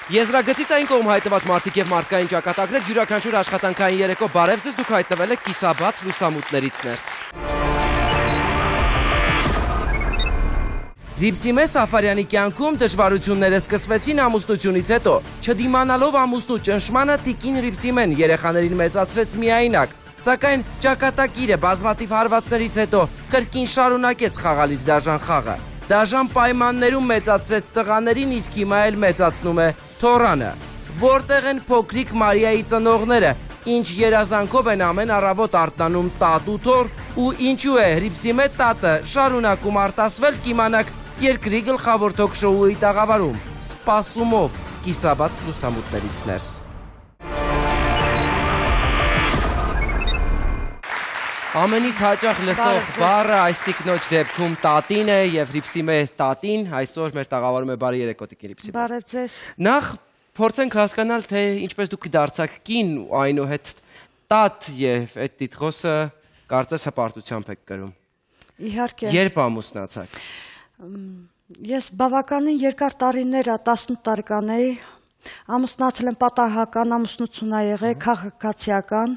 Եզրագծից այն կողմ հայտնված մարդիկ եւ մարդկային ճակատագրեր յուրաքանչյուր աշխատանքային երեկո բարև ձեզ, դուք հայտնվել եք կիսաբաց լուսամուտներից ներս։ Ռիփսիմե Սաֆարյանի կյանքում դժվարությունները սկսվեցին ամուսնությունից հետո։ Չդիմանալով ամուսնու ճնշմանը, տիկին Ռիփսիմեն երեխաներին մեծացրեց միայնակ, սակայն ճակատագիրը բազմաթիվ հարվածներից հետո կրկին շարունակեց խաղալ իր դաժան խաղը։ Դաժան պայմաններում մեծացրեց տղաներին, իսկ հիմա էլ մեծացնում է թոռանը։ Որտեղ են փոքրիկ Մարիայի ծնողները, ինչ երազանքով են ամեն առավոտ արտանում տատ ու թոռ, ու ինչու է Ռիփսիմե տատը շարունակում արտասվել, կիմանաք երկրի գլխավոր թոք-շոուի տաղավարում, սպասումով կիսաբաց լուսամուտներից ներս։ Ամենից հաճախ լսող բառը այս տիկնոջ դեպքում տատին է եւ Ռիփսիմե տատին այսօր մեր տաղավարում է բարի երեկո տիկին Ռիփսիմե։ Բարև ձեզ։ Նախ փորձենք հասկանալ, թե ինչպես դուք դարձաք կին ու այնուհետ տատ եւ այդ տիտղոսը կարծես հպարտությամբ եք կրում։ Իհարկե։ Երբ ամուսնացաք։ Ես բավականին երկար տարիներ 18 տարեկան էի, ամուսնացել եմ պատահական, ամուսնություն ա եղել, քաղաքացիական։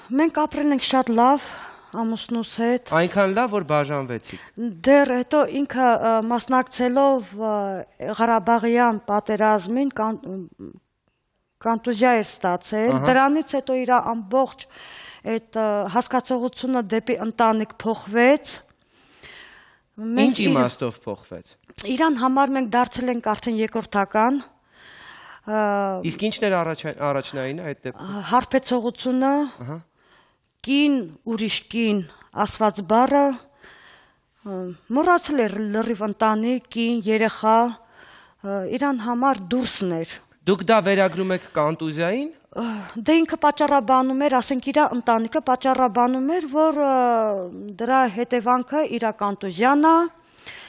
Մենք ապրել ենք շատ լավ ամուսնուս հետ։ Այնքան լավ, որ բաժանվեցիք։ Դեռ հետո ինքը մասնակցելով Ղարաբաղյան պատերազմին կոնտուզիա էր ստացել, դրանից հետո իր ամբողջ այդ հասկացողությունը դեպի ընտանիք փոխվեց։ Ինչ իմաստով փոխվեց։ Իրան համար մենք դարձել ենք արդեն երկրորդական։ Իսկ ինչն էր առաջնային այդ դեպքում։ Հարբեցողությունը, կին, ուրիշ կին, ասված բառը, մոռացել էր լրիվ ընտանիք, կին, երեխա, իրան համար դուրսն էր։ Դուք դա վերագրում եք կոնտուզիային։ Դե ինքը պատճառաբանում էր, ասենք իր ընտանիքը պատճառաբանում էր, որ դրա հետևանքը իր կոնտուզիան է,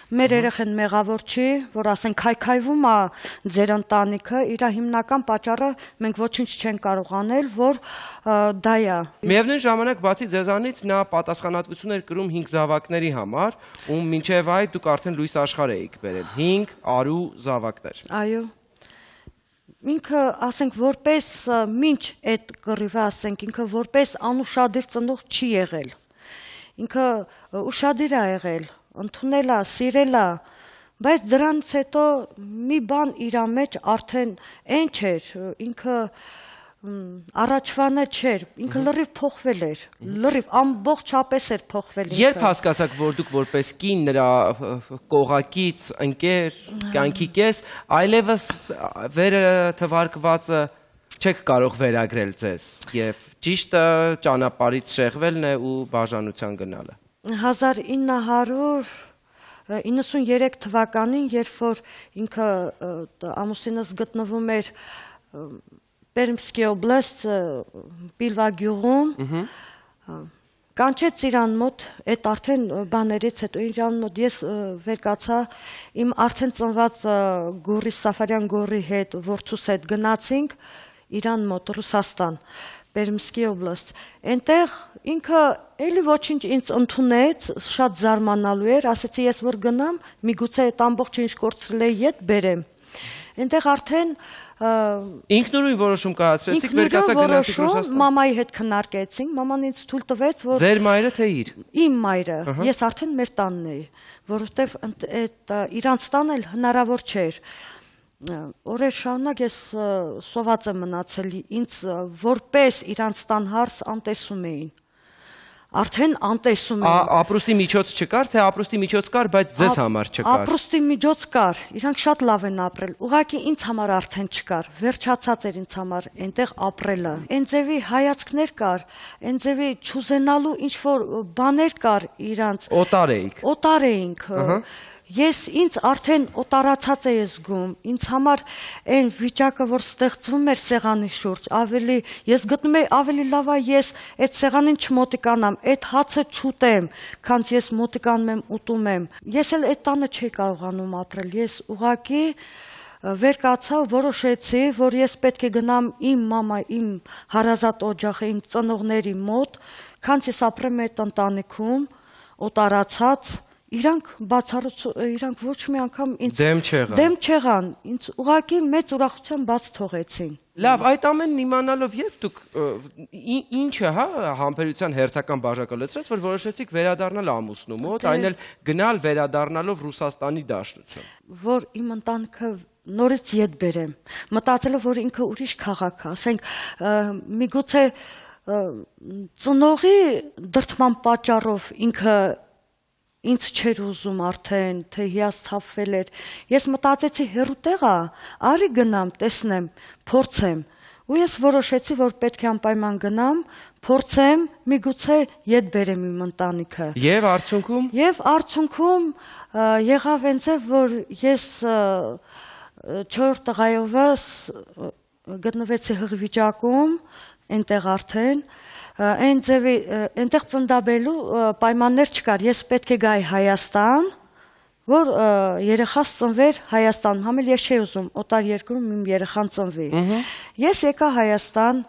մեր երեխան մեղավոր չի, որ ասենք քայքայվում է ձեր ընտանիքը, իր հիմնական պատճառը մենք ոչինչ չենք կարող անել, որ դա է։ Միևնույն ժամանակ բացի ձեզանից նա պատասխանատվություն էր կրում 5 զավակների համար, ու մինչև այդ դուք արդեն լույս աշխարհ էիք բերել 5 արու զավակներ։ Այո։ Ինքը, ասենք, որպես մինչ այդ կռիվը, ասենք, ինքը որպես անուշադիր ծնող չի եղել։ Ինքը ուշադիր է եղել, ընդունել է, սիրել է, բայց դրանից հետո մի բան իր մեջ արդեն այն չէր, ինքը առաջվանը չէր, ինքը լրիվ փոխվել էր, լրիվ ամբողջապես էր փոխվել ինքը։ Երբ հասկացաք, որ դուք որպես կին նրա կողակից, ընկեր, կյանքի կես, այլևս վերը թվարկվածը չեք կարող վերագրել ձեզ, եւ ճիշտը ճանապարհից շեղվելն է ու բաժանության գնալը։ 1993 թվականին, երբ որ ինքը ամուսինս գտնվում էր Պերմսկի օբլաստ Պիլվագյուղում, կանչեց իրան մոտ, այդ արդեն բաներից հետո իրան մոտ ես վերկացա, իմ արդեն ծնված գորի Սաֆարյան գորի հետ, որդուս հետ գնացինք իրան մոտ Ռուսաստան, Պերմսկի օբլաստ, այնտեղ ինքը էլի ոչինչ ինձ ընդունեց, շատ զարմանալու էր, ասեցի ես որ գնամ, միգուցե այդ ամբողջ ինչ կորցրել էի ետ բերեմ, այնտեղ արդեն ինքնուրույն որոշում կայացրեցիք, վերկացաք գնացիք Ռուսաստան։ Մամայի հետ քննարկեցինք, մաման ինձ թույլ տվեց, որ Ձեր մայրը թե իր։ Իմ մայրը, ես արդեն մեր տանն էի, որովհետև այդ իրանց տան էլ հնարավոր չէր։ Օրեր շարունակ ես սոված եմ մնացել, ինձ որպես իրանց տան հարս անտեսում էին։ Արդեն անտեսում էին։ Ապրուստի միջոց չկար, թե ապրուստի միջոց կար, բայց ձեզ համար չկար։ Ապրուստի միջոց կար, իրանք շատ լավ են ապրել, ուղղակի ինձ համար արդեն չկար, վերջացած էր ինձ համար այնտեղ ապրելը։ Այն ձևի հայացքներ կար, այն ձևի չուզենալու ինչ-որ բաներ կար իրանց։ Օտար էիք։ Օտար էինք։ Ես ինձ արդեն օտարացած էի զգում, ինձ համար այն վիճակը, որ ստեղծվում էր սեղանի շուրջ, ես գտնում էի ավելի լավ է ես այդ սեղանին չմոտիկանամ, այդ հացը չուտեմ, քանց ես մոտիկանում եմ, ուտում եմ։ Ես էլ այդ տանը չէի կարողանում ապրել, ես ուղղակի վերկացա, որոշեցի, որ ես պետք է գնամ իմ մամա, իմ հարազատ օջախը, իմ ծնողների մոտ, քանց ես ապրեմ այդ ընտանիքում, օտարացած, իրանք իրանք ոչ մի անգամ ինձ դեմ չեղան, ինձ ուղղակի մեծ ուրախությամբ բաց թողեցին։ Լավ, այդ ամենն իմանալով երբ դուք ինչը, հա, համբերության հերթական բաժակալեցրեց, որ որոշեցիք վերադառնալ ամուսնու մոտ, այն էլ գնալ վերադառնալով Ռուսաստանի Դաշնություն։ Որ իմ ընտանիքը նորից ետ բերեմ, մտածելով, որ ինքը ուրիշ քաղաք է, ասենք, միգուցե ծնողի դրդման պատճառով ինքը ինձ չէր ուզում արդեն, թե հիասթափվել էր։ Ես մտածեցի հեռու տեղ է, արի գնամ, տեսնեմ, փորձեմ։ Ու ես որոշեցի, որ պետք է անպայման գնամ, փորձեմ, միգուցե ետ բերեմ իմ ընտանիքը։ Եվ արդյունքում։ Եվ արդյունքում եղավ այնց է, որ ես 4 տղայովս գտնվեցի հղվիճակում, այնտեղ արդեն այնտեղ ծնդաբելու պայմաններ չկար, ես պետք է գայի Հայաստան, որ երեխաս ծնվեր Հայաստանում, համ էլ ես չէի ուզում օտար երկրում իմ երեխան ծնվի։ Ես եկա Հայաստան,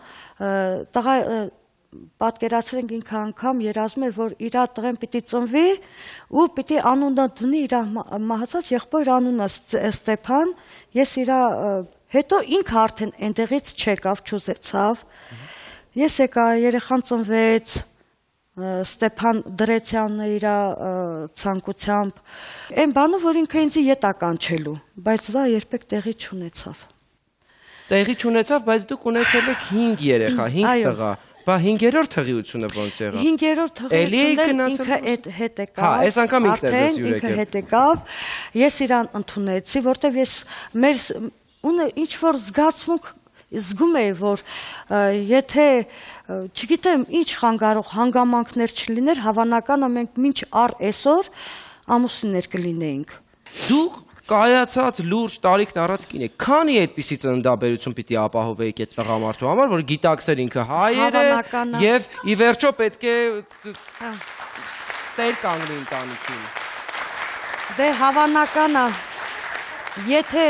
պատկերացրենք ինքը անգամ երազում էր, որ իր տղեն պիտի ծնվի ու պիտի անունը դնի իր մահացած եղբոր անունը Ստեփան, ես իր հետո ինքը արդեն այնտեղից չեկավ, չուզեցավ։ Ես եկա, երեխան ծնվեց, Ստեփան Դրեցյանն իր ցանկությամբ, այն բանը, որ ինքը ինձ ետ ականչելու, բայց դա երբեք տեղի չունեցավ։ Տեղի չունեցավ, բայց դուք ունեցել եք 5 երեխա, 5 տղա։ Բա 5-րդ հղիությունը ոնց եղավ։ 5-րդ հղիությունն ինքը հետ եկավ։ Հա, այս անգամ ինքն է ձեզ յուրեկել։ Ինքը հետ եկավ, ես իրան ընդունեցի, որտեվ ես մեր ինչ որ զգացմունք զգում էի, որ եթե, չգիտեմ, ինչ խանգարող հանգամանքներ չլիներ, հավանական է մենք մինչ առ այսօր ամուսիններ կլինեինք։ Դուք կայացած լուրջ տարիքն առած կին եք, քանի այդպիսի ծննդաբերություն պիտի ապահովեիք այդ տղամարդու համար, որ գիտակցեր ինքը հայեր է եւ ի վերջո պետք է տեր կանգնի ընտանիքին։ Դե հավանական է, եթե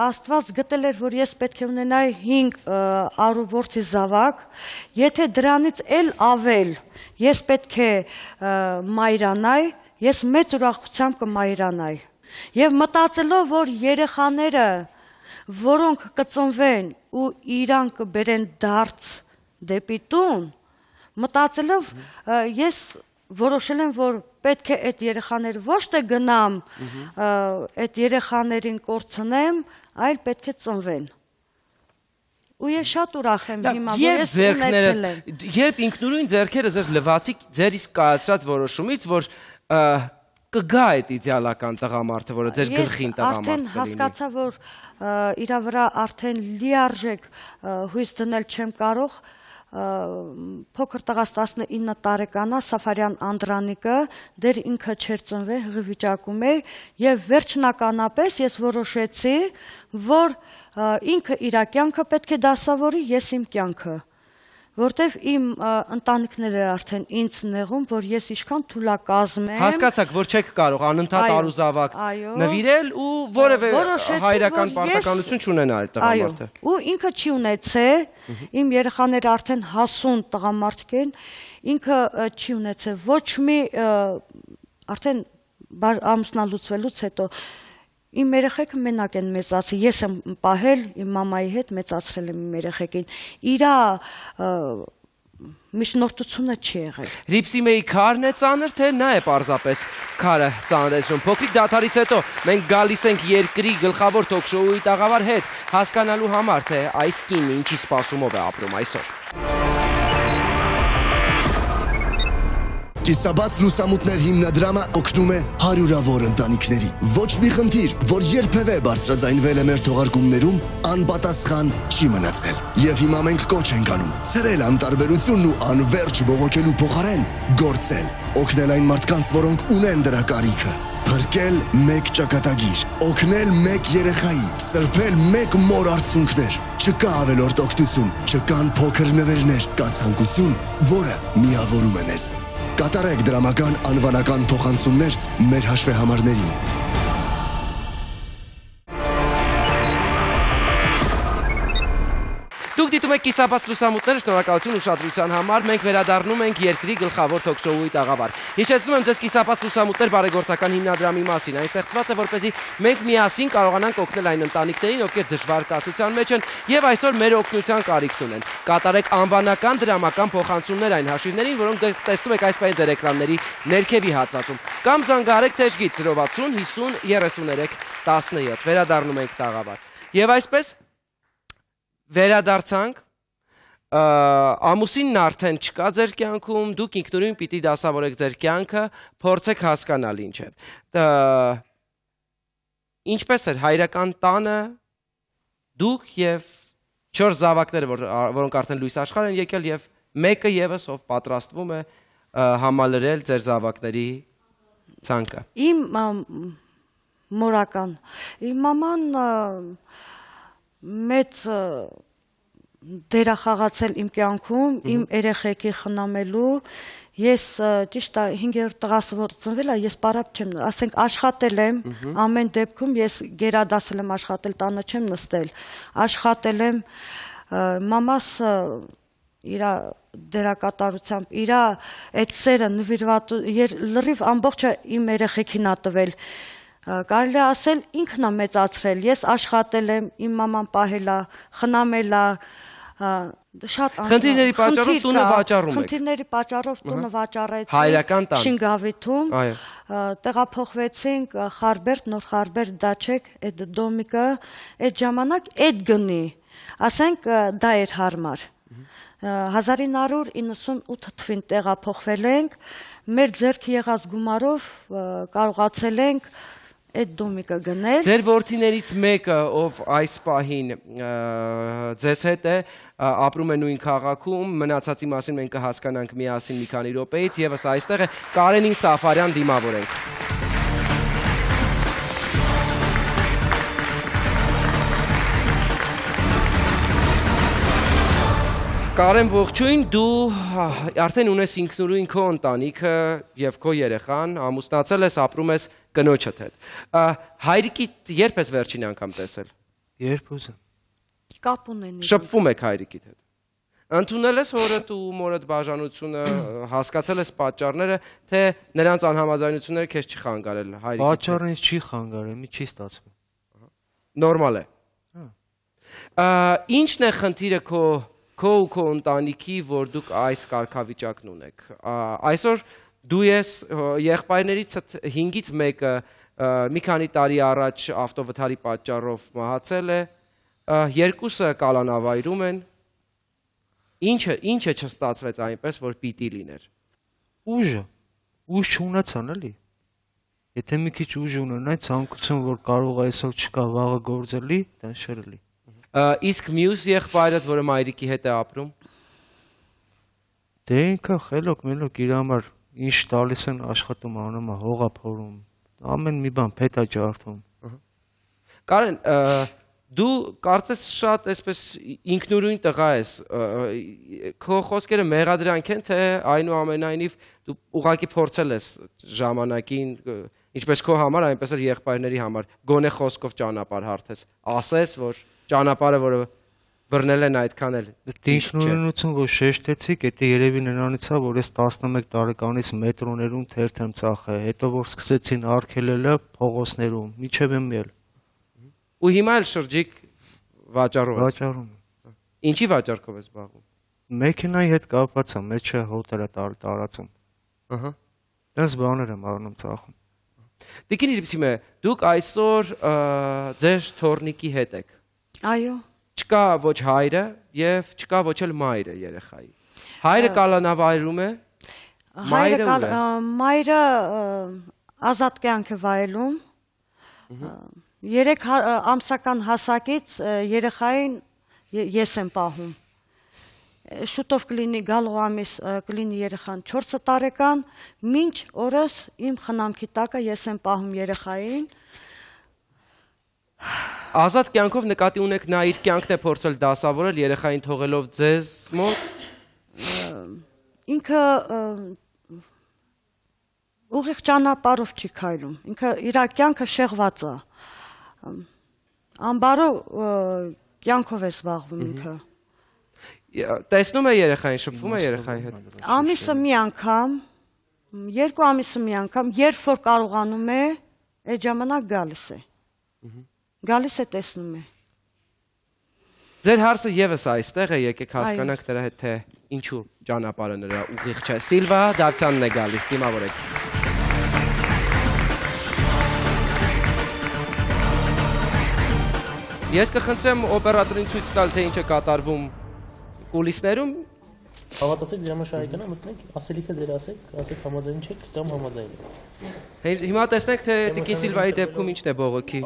Աստված գտել էր, որ ես պետք է ունենայի 5 արուբորթի զավակ, եթե դրանից էլ ավել ես պետք է մայրանայի, ես մեծ ուրախությամբ կմայրանայի։ Եվ մտածելով, որ երեխաները, որոնք կծնվեն ու իրան կբերեն դարձ դեպի տուն, մտածելով ես որոշել եմ, որ պետք է այդ երեխաները ոչ թե գնամ այդ երեխաներին կորցնեմ, այլ պետք է ծնվեն։ Ու ես շատ ուրախ եմ հիմա, որ ես ունեցել եմ։ Երբ ինքնուրույն ձեռքերը ձեր լվացիք ձեր իսկ կայացրած որոշումից, որ կգա այդ իդեալական տղամարդը, որը ձեր գլխին տղամարդ կլինի։ Արդեն հասկացա, որ իրա վրա արդեն լիարժեք հույս դնել չեմ կարող, փոքր տղաս 19 տարեկան է, Սաֆարյան Անդրանիկը, դեռ ինքը չէր ծնվել, հղիվիճակում է, եւ վերջնականապես ես որոշեցի, որ ինքը իր կյանքը պետք է դասավորի, ես իմ կյանքը։ Որտեվ իմ ընտանիքները արդեն ինձ նեղում, որ ես ինչքան թուլակազմ եմ։ Հասկացաք, որ չեք կարող անընդհատ արուզավակ նվիրել ու որևէ հայրական պարտականություն չունենալ տղամարդը։ Ու ինքը չի ունեցել, իմ երեխաները արդեն հասուն տղամարդիկ են, ինքը չի ունեցել ոչ մի արդեն ամուսնալուծվելուց հետո իմ երեխեքը մենակ են մեծացել, ես եմ պահել իմ մամայի հետ մեծացրել եմ իմ երեխեքին, իրա միջնորդությունը չի եղել։ Ռիփսիմեի քարն է ծանր, թե նա է պարզապես քարը ծանրեցնում։ Փոքրիկ դադարից հետո մենք գալիս ենք երկրի գլխավոր թոք-շոուի տաղավար հետ, հասկանալու համար, թե այս կինը ինչի սպասումով է ապրում այսօր։ Կիսաբաց լուսամուտներ հիմնադրամը օգնում է հարյուրավոր ընտանիքների։ Ոչ մի խնդիր, որ երբևէ բարձրաձայնվել է մեր թողարկումներում, անպատասխան չի մնացել։ Եվ հիմա մենք կոչ ենք անում ցրել անտարբերությունն ու անverջ բողոքելու փոխարեն գործել, օգնել այն մարդկանց, որոնք ունեն դրա կարիքը։ Փրկել մեկ ճակատագիր, օգնել մեկ երեխայի, սրբել մեկ մոր արցունքներ։ Չկա ավելորդ օգնություն, չկան փոքր նվերներ, կա ցանկություն, որը միավորում է մեզ։ Կատարեք դրամական անվանական փոխանցումներ մեր հաշվեհամարներին։ Դուք դիտում եք կիսաբաց լուսամուտները, շնորհակալություն ուշադրության համար։ Մենք վերադառնում ենք երկրի գլխավոր թոք-շոուի տաղավար։ Հիշեցնում եմ ձեզ կիսաբաց լուսամուտներ բարեգործական հիմնադրամի մասին։ Այն ստեղծված է, որպեսզի մենք միասին կարողանանք օգնել այն ընտանիքներին, ովքեր դժվար կացության մեջ են եւ այսօր մեր օգնության կարիքն ունեն։ Կատարեք անվանական դրամական փոխանցումներ այն հաշիվներին, որոնք դուք տեսնում եք այս պահին ձեր էկրանների ներքևի հատվածում։ Կամ զանգահարեք թեժգից 060 50 33 17։ Վերադառնում ենք տաղավար։ Եվ այսպես վերադարձանք, ամուսինն արդեն չկա ձեր կյանքում, դուք ինքնուրույն պիտի դասավորեք ձեր կյանքը, փորձեք հասկանալ ինչ է։ Ինչպես էր հայրական տանը, դուք և 4 զավակները, որոնք արդեն լույս աշխարհ են եկել, և մեկը ևս, ով պատրաստվում է համալրել ձեր զավակների ցանկը։ Իմ մորական, իմ մաման մեծ դեր է խաղացել իմ կյանքում, իմ երեխեքի խնամելու, ես ճիշտ է 5-րդ տղաս որ ծնվել է, ես պարապ չեմ, ասենք աշխատել եմ, ամեն դեպքում ես գերադասել եմ աշխատել, տանը չեմ նստել, աշխատել եմ, մամաս իր դերակատարությամբ, իր այդ սերը լրիվ ամբողջը իմ երեխեքին ա տվել, կարելի է ասել ինքն է մեծացրել, ես աշխատել եմ, իմ մաման պահել է, խնամել է, շատ խնդիրների պատճառով տունը վաճառում եք։ Խնդիրների պատճառով տունը վաճառեցինք հայրական տան Շինգավիթում, տեղափոխվեցինք Խարբերդ, Նոր Խարբերդ դաչեք, այդ դոմիկը, այդ ժամանակ այդ գնի, ասենք դա էր հարմար։ 1998 թվին տեղափոխվել ենք, մեր ձեռքի եղած գումարով կարողացել ենք այդ դոմիկը գնել։ Ձեր որդիներից մեկը, ով այս պահին ձեզ հետ է, ապրում է նույն քաղաքում, մնացածի մասին մենք կհասկանանք միասին մի քանի րոպեից, եւս այստեղ է Կարենին Սաֆարյան դիմավորենք։ Կարեն ողջույն, դու արդեն ունես ինքնուրույն քո ընտանիքը եւ քո երեխան, ամուսնացել ես, ապրում ես կնոջդ հետ։ Հայրիկիդ երբ ես վերջին անգամ տեսել։ Երբ ուզեմ։ Կապ ունեն։ Շփվում եք հայրիկիդ հետ։ Ընդունել ես հորդ ու մորդ բաժանությունը, հասկացել ես պատճառները, թե նրանց անհամաձայնությունները քեզ չի խանգարել հայրիկիդ։ Պատճառը ինձ չի խանգարել, մի չի ստացվում։ Նորմալ է։ Ինչն է խնդիրը քո ու քո ընտանիքի, որ դուք այս կարգավիճակն ունեք։ Այսօր դու ես եղբայրներից 5-ից մեկը մի քանի տարի առաջ ավտովթարի պատճառով մահացել է, երկուսը կալանավայրում են։ Ինչը չստացվեց այնպես, որ պիտի լիներ։ Ուժը, ուժ չունեցան էլի։ Եթե մի քիչ ուժ ունենայի, ցանկություն որ կարող այսօր չկա, վաղը գործելի, դա շերելի։ Իսկ մյուս եղբայրդ, որը մայրիկի հետ է ապրում։ Դե ինքը խելոք մելոք իր համար ինչ տալիս են աշխատում անում, հողա փորում, ամեն մի բան փեթա ջարդում։ Կարեն, դու կարծես շատ այսպես ինքնուրույն տղա ես, քո խոսքերը մեղադրանք են, թե այնուամենայնիվ դու ուղղակի փորձել ես ժամանակին, ինչպես քո համար, այնպես էլ եղբայրների համար, գոնե խոսքով ճանապարհ հարթես, ասես, որ ճանապարհը, որը բռնել են այդքան էլ։ Ինքնուրույնություն, որ շեշտեցիք, դա երևի նրանից է, որ ես 11 տարեկանից մետրոներում թերթ եմ ծախել, հետո որ սկսեցին արգելելը փողոցներում, միջև եմ ել։ Ու հիմա էլ շրջիկ վաճառում ես։ Վաճառում։ Ինչի վաճառքով ես զբաղվում։ Մեքենայի հետ կապված եմ, մեջը հոտել է տարածում։ Ահա։ Դες բաներ եմ առնում ծախում։ Տիկին Իրիպսիմե, դուք այսօր ձեր թորնիկի հետ եք։ Այո։ Չկա ոչ հայրը եւ չկա ոչ էլ մայրը երեխայի։ Հայրը կալանավայրում է։ Մայրը ազատ կյանք է վայելում։ 3 ամսական հասակից երեխային ես եմ պահում։ Շուտով կլինի գալու ամիս կլինի երեխան 4 տարեկան, մինչ օրս իմ խնամքի տակը ես եմ պահում երեխային։ Ազատ կյանքով նկատի ունեք նա իր կյանքն է փորձել դասավորել երեխային թողելով ձեզ մոտ։ Ինքը ուղիղ ճանապարհով չի քայլում։ Ինքը իր կյանքը շեղված է։ Ամբարո կյանքով է զբաղվում ինքը։ Տեսնում է երեխային, շփվում է երեխայի հետ։ Ամիսը մի անգամ, 2 ամիսը մի անգամ, երբ որ կարողանում է, այդ ժամանակ գալիս է։ Գալիս է տեսնում է։ Ձեր հարցը եւս այստեղ է, եկեք հասկանանք դրա հետ թե ինչու ճանապարհը նրա ուղիղ չէ։ Սիլվա Դավթյանն է գալիս, դիմավորեք։ Ես կխնդրեմ օպերատորին ցույց տալ, թե ինչ է կատարվում կուլիսներում։ Հավատացեք դրամաշահեկանը մտնեք, ասելիքը ձեր ասեք համաձայն չեք, կամ համաձայն եք։ Հիմա տեսնենք, թե Տիկին Սիլվայի դեպքում ինչն է բողոքի։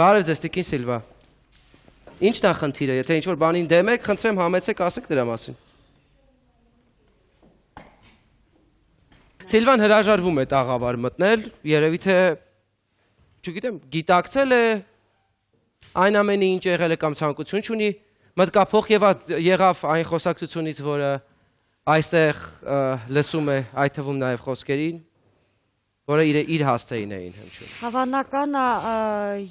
Բարև ձեզ, Տիկին Սիլվա։ Ինչն է խնդիրը, եթե ինչ-որ բանին դեմ եք, խնդրեմ համեցեք, ասեք դրա մասին։ Սիլվան հրաժարվում է տաղավար մտնել, երևի թե, չգիտեմ, գիտակցել է այն ամենը ինչ եղել է կամ ցանկություն չունի, մտկափող եղավ այն խոսակցությունից, որը այստեղ լսում է այդ թվում նաև խոսքերին, որը իր հասցեին էին հնչում։ Հավանական է,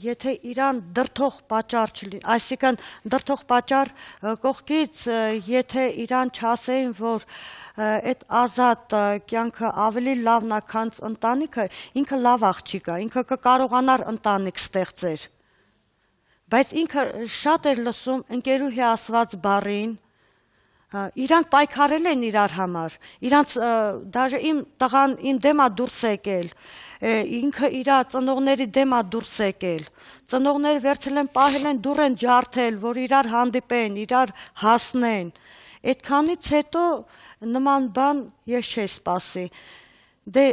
եթե իրան դրդող պատճառ չլինի, այսինքն դրդող պատճառ կողքից, եթե իրան չասեին, որ այդ ազատ կյանքը ավելի լավն է, քան ընտանիքը, ինքը լավ աղջիկ է, ինքը կկարողանար ընտանիք ստեղծել։ Բայց ինքը շատ էր լսում ընկերուհի ասված բառին, իրանք պայքարել են իրար համար, իրանք դաժե իմ տղան իմ դեմ է դուրս եկել, ինքը իր ծնողների դեմ է դուրս եկել, ծնողները վերցել են պահել են դուռ են ջարդել, որ իրար հանդիպեն, իրար հասնեն, այդքանից հետո նման բան ես չէի սպասի, դե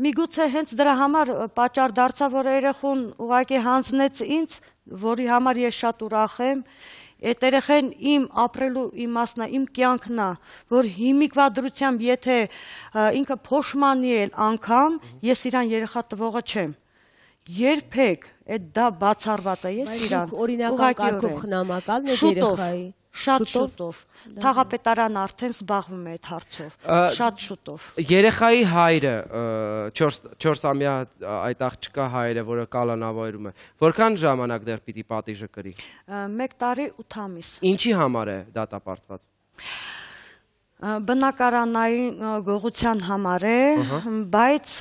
միգուցե հենց դրա համար պատճառ դարձավ, որ երեխուն ուղղակի հանձնեց ինձ, որի համար ես շատ ուրախ եմ, այդ երեխան իմ ապրելու իմաստն է, իմ կյանքն է, որ հիմիկվա դրությամբ եթե ինքը փոշմանի էլ անգամ, ես իրան երեխա տվողը չեմ։ Երբեք այդ դա բացառված է, ես իրան օրինական կարգով խնամակալն է երեխայի։ Շատ շուտով։ Թաղապետարան արդեն զբաղվում է այդ հարցով։ Շատ շուտով։ Երեխայի հայրը, 4-ամյա այդ աղջկա հայրը, որը կալանավորում է, որքան ժամանակ դեռ պիտի պատիժը կրի։ 1 տարի 8 ամիս։ Ինչի համար է դատապարտված։ Բնակարանային գողության համար է, բայց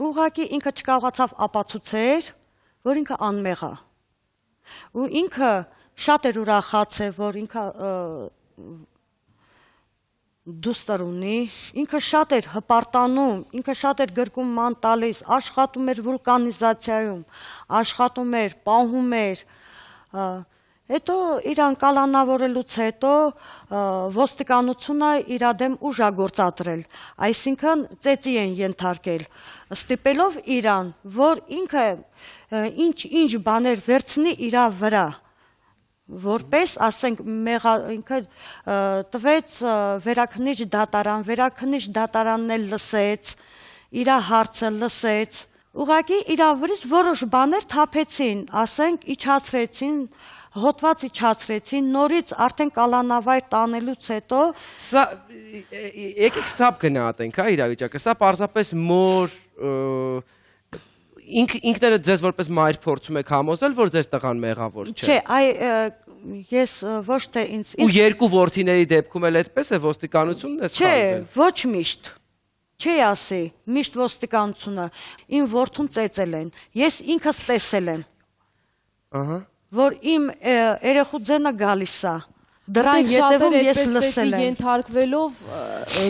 ուղղակի ինքը չկարողացավ ապացուցել, որ ինքը անմեղ է։ Ու ինքը շատ էր ուրախացել, որ ինքը դուստր ունի, ինքը շատ էր հպարտանում, ինքը շատ էր գրկում ման տալիս, աշխատում էր վուլկանիզացիայում, աշխատում էր, պահում էր, հետո իրան կալանավորելուց հետո ոստիկանությունը իր դեմ ուժ է գործադրել, այսինքն ծեծի են ենթարկել, ստիպելով իրան, որ ինքը ինչ բաներ վերցնի իր վրա, որպես, ասենք, ինքը տվեց վերաքննիչ դատարան, վերաքննիչ դատարանն էլ լսեց, իր հարցը լսեց, ուղղակի իր վրից որոշ բաներ թափեցին, ասենք, իջացրեցին, հոտված իջացրեցին, նորից արդեն կալանավայր տանելուց հետո։ Սա, եկեք ստապ գնահատենք, հա, իրավիճակը, սա պարզապես մոր ինքները ձեզ որպես մայր փորձում եք համոզել, որ ձեր տղան մեղավոր չէ։ Չէ, ես ոչ թե ինձ։ Ու երկու որդիների դեպքում էլ այդպես է ոստիկանությունն է սխալվել։ Չէ, ոչ միշտ։ Չի ասի, միշտ ոստիկանությունը իմ որդուն ծեծել են, ես ինքս տեսել եմ։ Ահա։ Որ իմ երեխու ձենը գալիս է։ Դրան ետևում ես լսել եմ։ Ենթարկվելով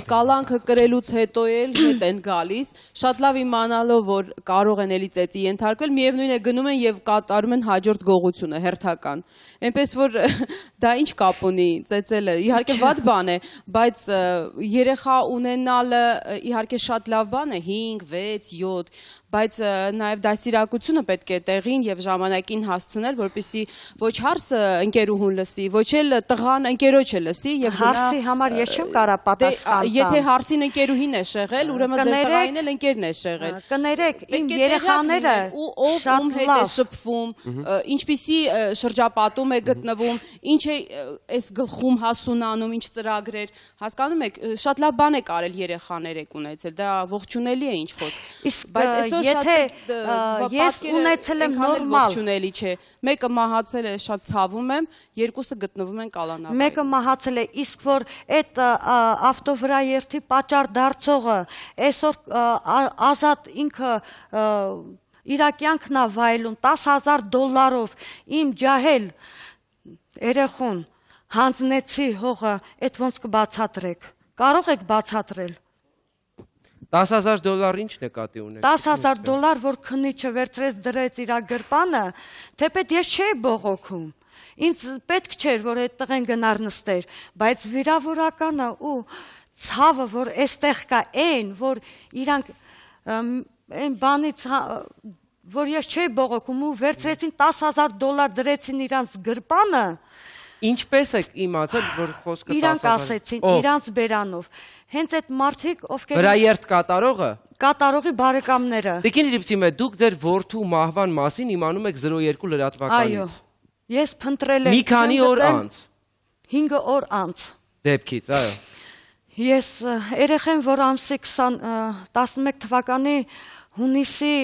կալանքը կրելուց հետո էլ հետ են գալիս, շատ լավ իմանալով, որ կարող են էլի ծեծի ենթարկվել, միևնույն է գնում են եւ կատարում են հաջորդ գողությունը, հերթական։ Այնպես որ դա ինչ կապ ունի ծեծելը, իհարկե վատ բան է, բայց երեխա ունենալը իհարկե շատ լավ բան է, 5, 6, 7, բայց նաև դաստիարակությունը պետք է տեղին եւ ժամանակին հասցնել, որպեսզի ոչ հարսը ընկերուհուն լսի, ոչ էլ տղա տղան ընկերոջը լսի եւ Հարցի համար ես չեմ կարա պատասխան տամ։ Եթե հարցին ընկերուհին է շեղել, ուրեմն ձեր տղային էլ ընկերն է շեղել։ Կներեք, իմ երեխաները ով ում հետ է շփվում, ինչպիսի շրջապատում է գտնվում, ինչ է այս գլխում հասունանում, ինչ ծրագրեր, հասկանում եք, շատ լավ բան է կարել երեխաներ եք ունեցել, դա ողջունելի է ինչ խոսք, բայց այսօր շատ ես ունեցել եմ նորմալ ողջունելի չէ, մեկը մահացել է, շատ ցավում եմ, երկուսը գտնվում են կալանավայրում։ Մեկը մահացել է, իսկ որ այդ ավտովրաերթի պատճառ դարձողը այսօր ազատ ինքը իր կյանքն է վայելում $10,000 իմ ջահել երեխուն հանձնեցի հողը, այդ ոնց կբացատրեք։ Կարող եք բացատրել։ $10,000 ինչ նկատի ունեք։ $10,000 որ քնիչը վերցրեց դրեց իր գրպանը, թեպետ ես չէի բողոքում։ Ինձ պետք չէր, որ այդ տղեն գնար նստեր, բայց վիրավորականը ու ցավը, որ այստեղ կա, այն, որ իրանք այն բանից որ ես չէի բողոքում ու վերցրեցին $10,000 դրեցին իրանց գրպանը, Ինչպես եք իմացել, որ խոսքը 10,000 իրանք ասեցին, իրանց բերանով։ Հենց այդ մարդիկ, ովքեր Վրաերթ կատարողը կատարողի բարեկամները։ Տիկին Ռիփսիմե, դուք ձեր որդու մահվան մասին իմանում եք 02 լրատվականից։ Այո։ Ես փնտրել եմ Մի քանի օր անց։ 5 օր անց։ Դեպքից, այո։ Ես երեխեն, որ ամսի 11 թվականի հունիսի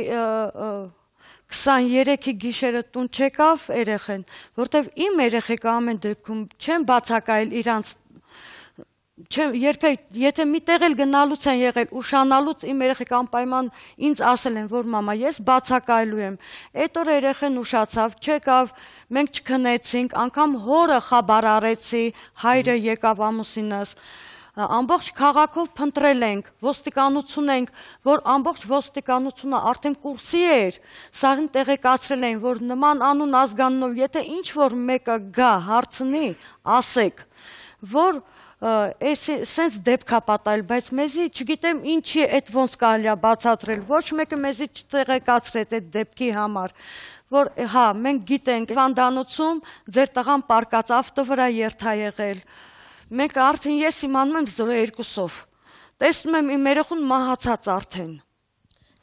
23-ի գիշերը տուն չեկավ երեխեն, որտեվ իմ երեխեքը ամեն դեպքում չեմ բացակայել իրանց երբեք, եթե մի տեղ էլ գնալուց են եղել ուշանալուց իմ երեխեքը անպայման ինձ ասել են, որ մամա, ես բացակայելու եմ։ Այդ օր երեխեն ուշացավ, չեկավ, մենք չքնեցինք, անգամ հորը խաբար արեցի, հայրը եկավ ամուսինս։ Ամբողջ քաղաքով փնտրել ենք, ոստիկանություն ենք, որ ամբողջ ոստիկանությունը արդեն կուրսի էր, սաղին տեղեկացրել էին, որ նման անուն ազգանունով, եթե ինչ որ մեկը գա, հարցնի, ասեք, որ սենց դեպք է պատահել, բայց մեզի չգիտեմ ինչի այդ ոնց կարելի է բացատրել, ոչ մեկը մեզի չտեղեկացրեց այդ դեպքի համար, որ հա, մենք գիտենք, հիվանդանոցում ձեր տղան պարկած ավտո վրա երթ է եղել, Մենք արդեն ես իմանում եմ 02-ով, տեսնում եմ իմ երեխուն մահացած արդեն։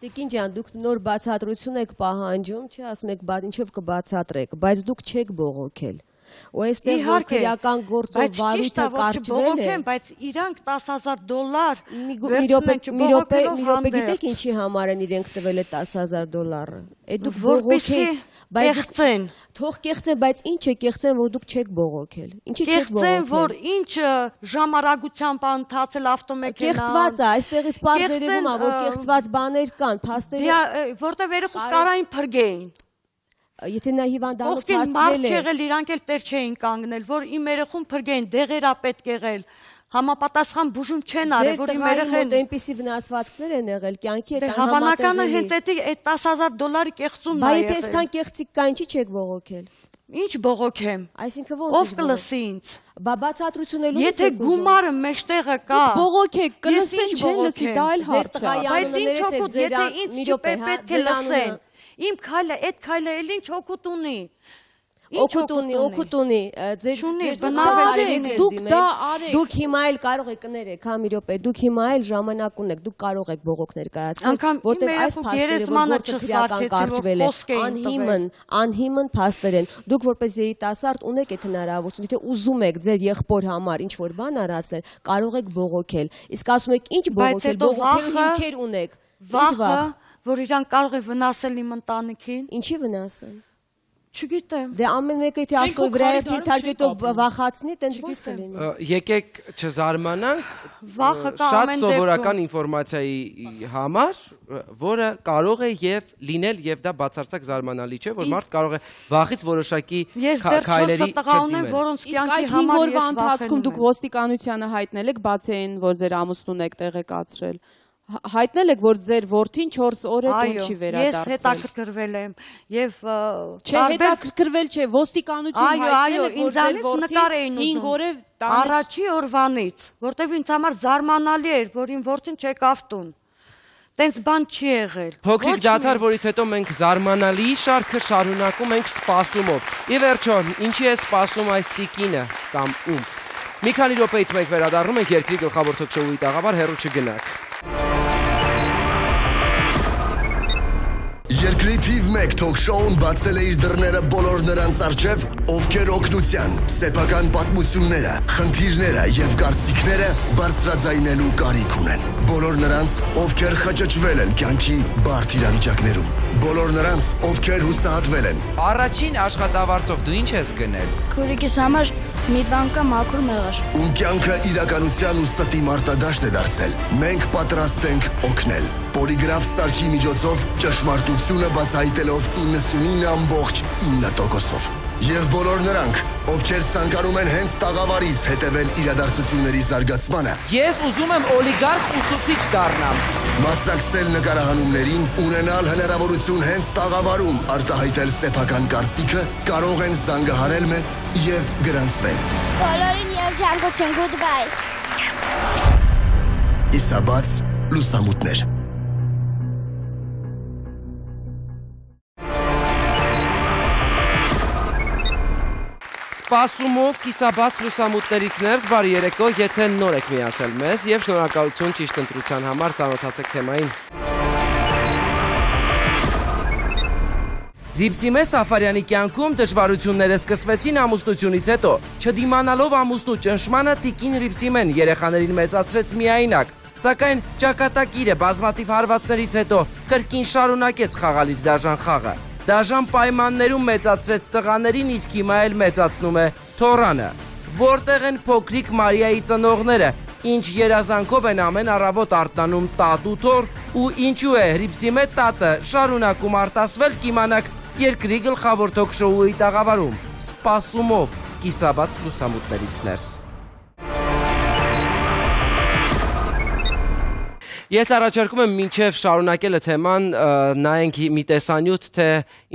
Տիկին ջան, դուք նոր բացատրություն եք պահանջում, չէ, ասում եք, ինչով կբացատրեք, բայց դուք չեք բողոքել։ Ու այստեղ որ քրեական գործով վարույթը կարճվել է, բայց իրանք $10,000 մի րոպե գիտեք ինչի համար են իրենք տվել է $10,000-ը։ Այդ դուք բողոքեք, կեղծեն։ Թող կեղծեն, բայց ինչ է կեղծեն, որ դուք չեք բողոքել։ Ինչի չեք բողոքել։ Կեղծեն, որ ինչ ժամարագությամբ ընթացել ավտոմեքենան։ Կեղծված է, այստեղից պարզ երևում է, որ կեղծված բաներ կան, փաստերը։ Որտեղ երեխուս կարային փրկեին։ Եթե նա հիվանդանոց հարցրել հարցրել է, եղել իրանք էլ տեր չէին կանգնել, որ իմ երեխուն փրկեին, դեղերա պետք եղել։ Համապատասխան բուժում չեն արել, որ իմ երեխեն այնպիսի վնասվածքներ են եղել, կյանքի հետ հավանականը հենց այդ $10,000 կեղծումն է։ Բայց եթե այսքան կեղծիկ կա, ինչի չեք բողոքել։ Ինչ բողոքեմ։ Այսինքն ո՞նց ով կլսի ինձ։ Բացատրությունելու Եթե գումարը մեջտեղը կա, բողոքեք, կլսեն, չեն լսի, դա այլ հարց է։ Բայց ինչ օգուտ, եթե ինձ պետք է լսեն։ Իմ քայլը, այդ քայլը էլ ինչ օգուտ ունի։ Օգուտ ունի, դուք հիմա էլ կարող եք կներեք, հա մի րոպե, դուք հիմա էլ ժամանակ ունեք, դուք կարող եք բողոքներ կայացնել, որտեղ այս փաստերը, որ գործը քրեական կարճվել է, անհիմն փաստեր են։ Դուք որպես երիտասարդ ունեք այդ հնարավորություն, եթե ուզում եք ձեր եղբոր համար ինչ որ բան արածել, կարող եք բողոքել։ Իսկ ասում եք ինչ բողոքել, բողոքելու հիմքեր ունեք։ Վախը, որ իրանք կարող է վնասել իմ ընտանիքին։ Ինչի վնասել։ Չգիտեմ։ Դե ամեն մեկը եթե ավտովրայերթի թարգետով վախացնի, տենց ոնց կլինի։ Եկեք չզարմանանք, վախը կա շատ ամեն սովորական ինֆորմացիայի համար, որը կարող է եւ լինել եւ դա բացարձակ զարմանալի չէ, որ մարդ կարող է վախից որոշակի քայլերի չդիմել։ Որոնց կյանքի համար ես ընթացքում դուք ոստիկանությանը հայտնել եք, բացի այն, որ ձեր ամուսնուն եք տեղեկացրել։ Հայտնել եք, որ ձեր որդին 4 օր է տուն չի վերադարձել։ Ես հետաքրքրվել եմ եւ Չէ, հետաքրքրվել չէ, ոստիկանություն հայտնել եք, որ ձեր որդին 5 օր է առաջի օրվանից, որտեւ ինձ համար զարմանալի էր, որ իմ որդին չեկավ տուն։ տենց բան չի եղել։ Փոքրիկ դադար, որից հետո մենք զարմանալի շարքը շարունակում ենք սպասումով։ Ի վերջո, ինչի է սպասում այս տիկինը կամ ում։ Մի քանի րոպեից մենք վերադառնում ենք երկրի գլխավոր թոք-շոուի տաղավար, հեռու չգնաք։ Երկրի թիվ 1 թոք-շոուն բացել է իր դռները բոլոր նրանց առջև, ովքեր օգնության, սեփական պատմությունները, խնդիրները եւ կարծիքները բարձրաձայնելու կարիք ունեն։ Բոլոր նրանց, ովքեր խճճվել են կյանքի բարդ իրավիճակներում։ Բոլոր նրանց, ովքեր հուսահատվել են։ Առաջին աշխատավարձով դու ինչ ես գնել։ Քուրիկիս համար մի բան կա մաքուր մեղր։ Ում կյանքը իրականության ու ստի մարտադաշտ է դարձել։ Մենք պատրաստ ենք օգնել։ Պոլիգրաֆ սարքի միջոցով ճշմարտությունը բացահայտելով 99.9%-ով։ Եվ բոլոր նրանք, ովքեր ցանկանում են հենց տաղավարից հետևել իրադարձությունների զարգացմանը։ Ես ուզում եմ օլիգարխ ուսուցիչ դառնամ։ Մասնակցել նկարահանումներին, ունենալ հնարավորություն հենց տաղավարում արտահայտել սեփական կարծիքը, կարող են զանգահարել մեզ եւ գրանցվել։ Բոլորին երջանկություն, goodbye։ Իսաբաց լուսամուտներ։ Սպասումով կիսաբաց լուսամուտներից ներս բարի երեկո, եթե նոր եք միացել մեզ եւ շնորհակալություն ճիշտ ընտրության համար, ծանոթացեք թեմային։ Ռիփսիմե Սաֆարյանի կյանքում դժվարությունները սկսվեցին ամուսնությունից հետո։ Չդիմանալով ամուսնու ճնշմանը տիկին Ռիփսիմեն երեխաներին մեծացրեց միայնակ, սակայն ճակատագիրը բազմաթիվ հարվածներից հետո կրկին շարունակեց խաղալ իր դաժան խաղը։ Դաժան պայմաններում մեծացրեց տղաներին, իսկ հիմա էլ մեծացնում է թոռանը։ Որտեղ են փոքրիկ Մարիայի ծնողները, ինչ երազանքով են ամեն առավոտ արթնանում տատ ու թոռ, ու ինչու է Ռիփսիմե տատը շարունակում արտասվել, կիմանաք երկրի գլխավոր թոք-շոուի տաղավարում, սպասումով կիսաբաց լուսամուտներից ներս։ Ես առաջարկում եմ մինչև շարունակելը թեման նայենք մի տեսանյութ, թե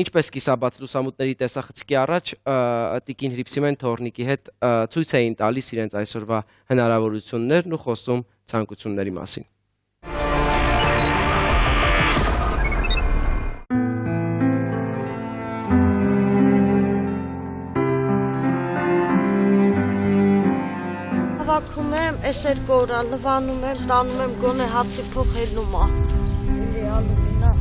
ինչպես կիսաբաց լուսամուտների տեսախցիկի առաջ տիկին Ռիփսիմեն թոռնիկի հետ ցույց էին տալիս իրենց այսօրվա հնարավորություններն ու խոսում ցանկությունների մասին։ Հավաքում եմ, այս երկու օր լվանում եմ, տանում եմ գոնե հացի փող հելնում ա։ Էլի ալումինա։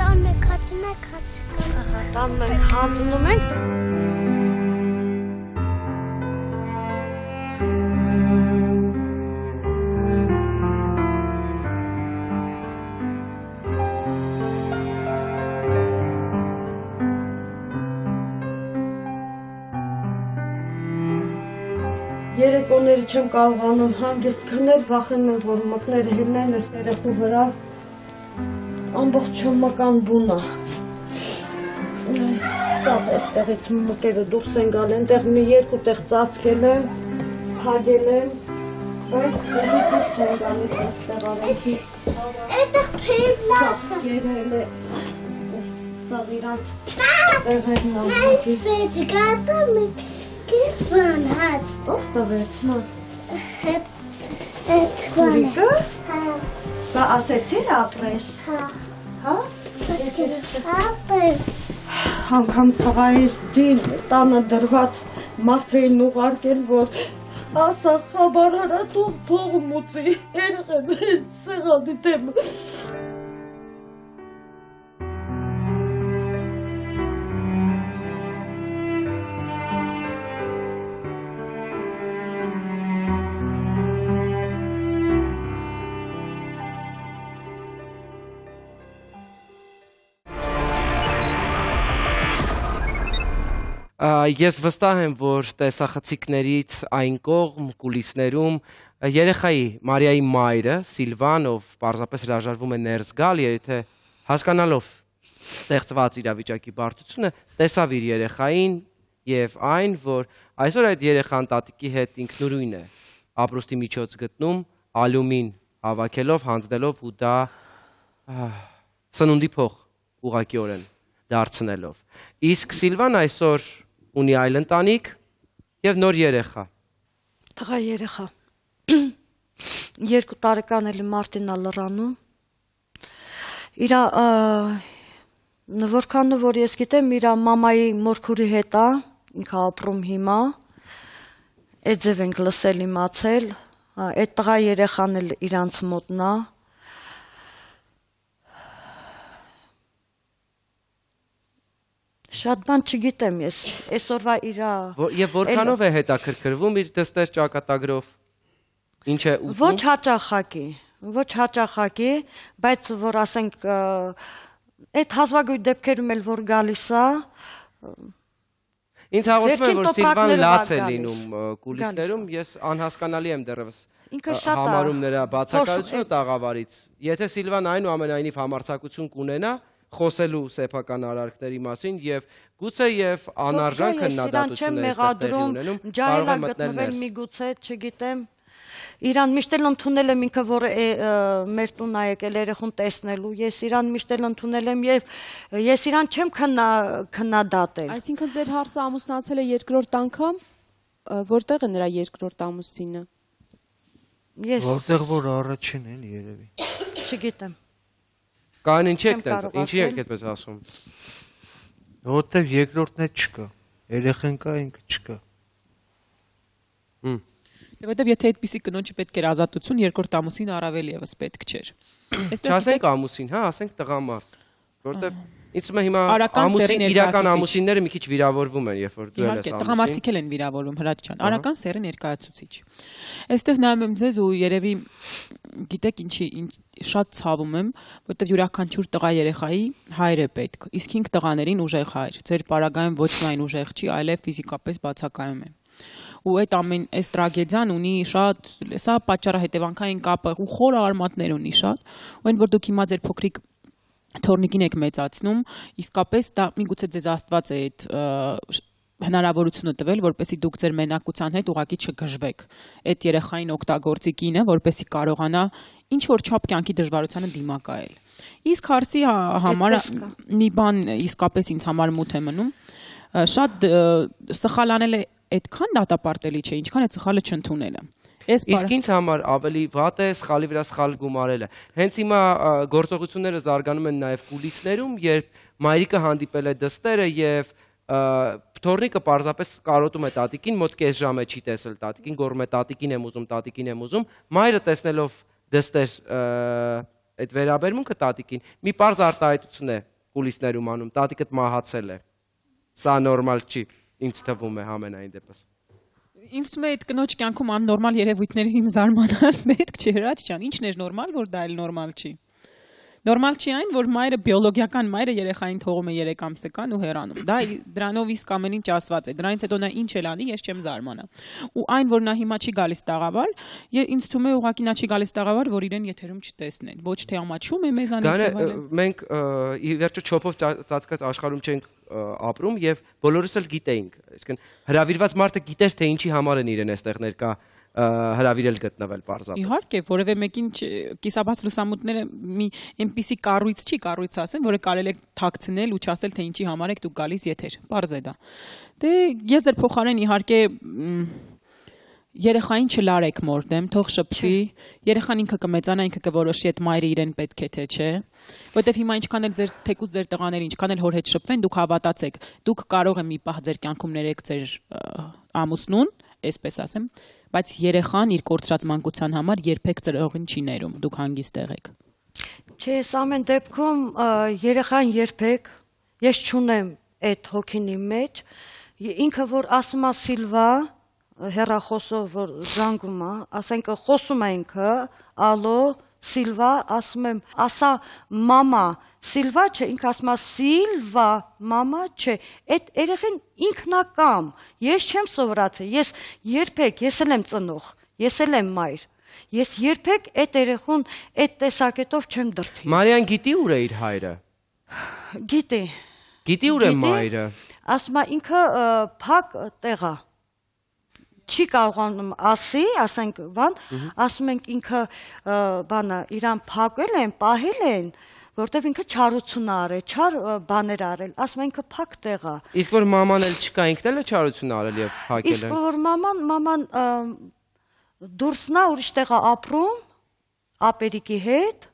Տանում եք, հացում եք, հացը կան։ Ահա, տանում ենք, հանձնում ենք։ Երեկոների չեմ կարողանում հանգիստ քնել, վախենում եմ, որ մկները հելնեն այս երեխու վրա, ամբողջ մկան բուն է։ Սաղ այստեղից մկերը դուրս են գալ, այնտեղ մի երկու տեղ ծածկել եմ, փակել եմ, բայց դեպի դուրս են գալիս այստեղ արեցից։ Այդտեղ փեզնացը։ Սաղ երել է, սաղ իրանց տեղերն ամբողջի։ Այս վեճ գատում եք։ Կերպան հաց։ Ով տվեց, նա։ Հետ բանը։ Ուրիկը։ Հա։ Բա ասեցիր ապրես։ Հա։ Հա։ Ապրես։ Անգամ տղայիս դին տանը դրված մարդ էին ուղարկել, որ ասա խաբարարա թող փող մուծի, երեխեն սեղանի դեմ։ Ես վստահ եմ, որ տեսախցիկներից այն կողմ կուլիսներում երեխայի Մարիայի մայրը Սիլվան, ով պարզապես հրաժարվում է ներս գալ, եթե հասկանալով ստեղծված իրավիճակի բարդությունը, տեսավ իր երեխային եւ այն, որ այսօր այդ երեխան տատիկի հետ ինքնուրույն է, ապրուստի միջոց գտնում, ալյումին հավաքելով, հանձնելով ու դա սնունդի փող ուղղակիորեն դարձնելով։ Իսկ Սիլվան այսօր ունի այլ ընտանիք եւ նոր երեխա։ Տղա երեխա։ 2 տարեկան էլի Մարտինա լռանում։ Իրա որքանը որ ես գիտեմ, իրա մամայի մորքուրի հետ է, ինքը ապրում հիմա, այդ ձև ենք լսել իմացել, այդ տղա երեխան էլ իրանց մոտնա, շատ բան չգիտեմ ես, այսօրվա իրա... Եվ որքանով է հետաքրքրվում իր դստեր ճակատագրով, ինչ է ուտում? Ոչ հաճախակի, բայց որ ասենք, այդ հազվագույն դեպքերում էլ որ գալիս է, ինձ հաղորդում է, որ Սիլվան լաց է լինում կուլիսներում, ես անհասկանալի եմ դեռևս համարում նրա բացակայությունը տաղավարից։ Եթե Սիլվան այնուամենայնիվ համարձակություն կունենա խոսելու սեփական արարքների մասին եւ գուցե եւ անարժան քննադատություններ տեղի ունենում, կարող է մտնել ներս։ Միգուցե, չգիտեմ, իրան միշտ էլ ընդունել եմ ինքը, որ մեր տուն ա եկել երեխուն տեսնելու, ես իրան միշտ էլ ընդունել եմ եւ ես իրան չեմ քննադատել։ Այսինքն ձեր հարցը ամուսնացել է երկրորդ անգամ, որտեղ է նրա երկրորդ ամուսինը։ Որտեղ որ առաջին են երևի։ Չգիտեմ։ Կան ինչի եք այդպես ասում։ Որտեղ երկրորդն է չկա։ Երեխեն կա, ինքը չկա։ Որտեւ եթե այդպիսի կնոջը պետք էր ազատություն, երկրորդ ամուսինը առավել եւս պետք չէր։ Չասենք ամուսին, հա, ասենք տղամարդ, որտեւ ինձ թվում է հիմա իրական ամուսինները մի քիչ վիրավորվում են, երբ որ դու ես ամուսին։ Տղամարդիկ են վիրավորվում, Հրաչ ջան, արական սերի ներկայացուցիչ։ Այստեղ նայում եմ ձեզ ու երևի գիտեք ինչի շատ ցավում եմ, որտեւ յուրաքանչյուր տղա երեխայի հայր է պետք, իսկ 5 տղաներին ուժեղ հայր։ Ձեր պարագայում ոչ միայն ուժեղ չի, այլև ֆիզիկապես բացակայում է։ Ու այդ ամեն այս տրագեդիան ունի շատ, սա պատճառահետևանքային կապը ու խորը արմատներ ունի շատ, ու այն որ դուք հիմա ձեր փոքրիկ թորնիկին եք մեծացնում, իսկապես դա միգուցե ձեզ Աստված է այդ հնարավորությունը տվել, որպեսզի դուք ձեր մենակության հետ ուղղակի չգժվեք։ Այդ երեխային օգտագործի կինը, որպեսզի կարողանա ինչ որ չափ կյանքի դժվարությանը դիմակայել։ Իսկ հարցի համար մի բան իսկապես ինձ համար մութ է մնում, շատ սխալ անել է այդքան դատապարտելի չէ, ինչքան է սխալը չընդունելը։ Իսկ ինձ համար ավելի վատ է սխալի վրա սխալ գումարելը։ Հենց հիմա գործողությունները զարգանում են նաև կուլիսներում, երբ մայրիկը հանդիպել է դստերը եւ թորնիկը պարզապես կարոտում է տատիկին, մոտ կես ժամ է չի տեսել տատիկին, գոռում է տատիկին եմ ուզում, մայրը տեսնելով դստեր այդ վերաբերմունքը տատիկին, մի պարզ արտահայտություն է կուլիսներում անում, տատիկդ մահացել է։ Սա նորմալ չի, ինձ թվում է համենայն դեպս։ Ինձ թվում է այդ կնոջ կյանքում աննորմալ երևույթներին զարմանալ պետք չէ, Հրաչ ջան, ինչն էր նորմալ, որ դա էլ նորմալ չի։ Նորմալ չի այն, որ մայրը բիոլոգիական մայրը երեխային թողում է 3 ամսական ու հեռանում։ Դա դրանով իսկ ամեն ինչ ասված է։ Դրանից հետո նա ինչ էլ անի, ես չեմ զարմանա։ Ու այն, որ նա հիմա չի գալիս տաղավար, ինձ թվում է ուղղակի նա չի գալիս տաղավար, որ իրեն եթերում չտեսնեն։ Ոչ թե ամաչում է մեզանից եւ մենք ի վերջո չոփով ծածկած աշխարհում չենք ապրում եւ բոլորս էլ գիտեինք, այսինքն հրավիրված մարդը գիտեր թե ինչի համար են իրեն այստեղ ներկա հրավիրել գտնվել պարզապես։ Իհարկե, որևէ մեկին կիսաբաց լուսամուտները մի այնպիսի կառույց չի, կառույց ասեմ, որը կարելի է թաքցնել ու չասել թե ինչի համար եք դուք գալիս եթեր։ Պարզ է դա։ Դե ես ձեր փոխարեն իհարկե երեխային չլարեք մորդեմ, թող շփվի, երեխան ինքը կմեծանա, ինքը կորոշի այդ մայրը իրեն պետք է թե չէ, որտեվ հիմա ինչքան էլ ձեր թեկուզ ձեր տղաները ինչքան էլ հոր հետ շփվեն, դուք հավատացեք, դուք կարող եք մի պահ ձեր կյանքում ներեք ձեր ամուսնուն, այսպես ասեմ, բայց երեխան իր կորցրած մանկության համար երբեք ծրողին չի ներում, դուք հանգիստ եղեք։ Չէ, ես ամեն դեպքում երեխան երբեք, ես չունեմ այդ հոգին իմ մեջ, ինքը որ ասում է Սիլվա հեռախոսով որ զանգում է, ասենք խոսում է ինքը, ալո, Սիլվա, ասում եմ, ասա մամա, Սիլվա չէ, ինքը ասում է Սիլվա, մամա չէ, այդ երեխան ինքնակամ, ես չեմ սովորացել, ես երբեք, ես էլ եմ ծնող, ես էլ եմ մայր, ես երբեք այդ երեխուն այդ տեսակետով չեմ դրթի։ Մարիան գիտի ուր է իր հայրը։ Գիտի։ Գիտի ուր է մայրը։ Ասում է ինքը փակ տեղ է։ Չի կարողանում ասի, ասենք բան, ասում ենք ինքը բանը իրան փակել են, պահել են, որտեվ ինքը չարություն արել, չար բաներ արել, ասում ինքը փակ տեղ է։ Իսկ որ մաման էլ չկա, ինքն էլ է չարություն արել եւ փակել է։ Իսկ որ մաման դուրսնա ուրիշ տեղ է ապրում, ապերիկի հետ,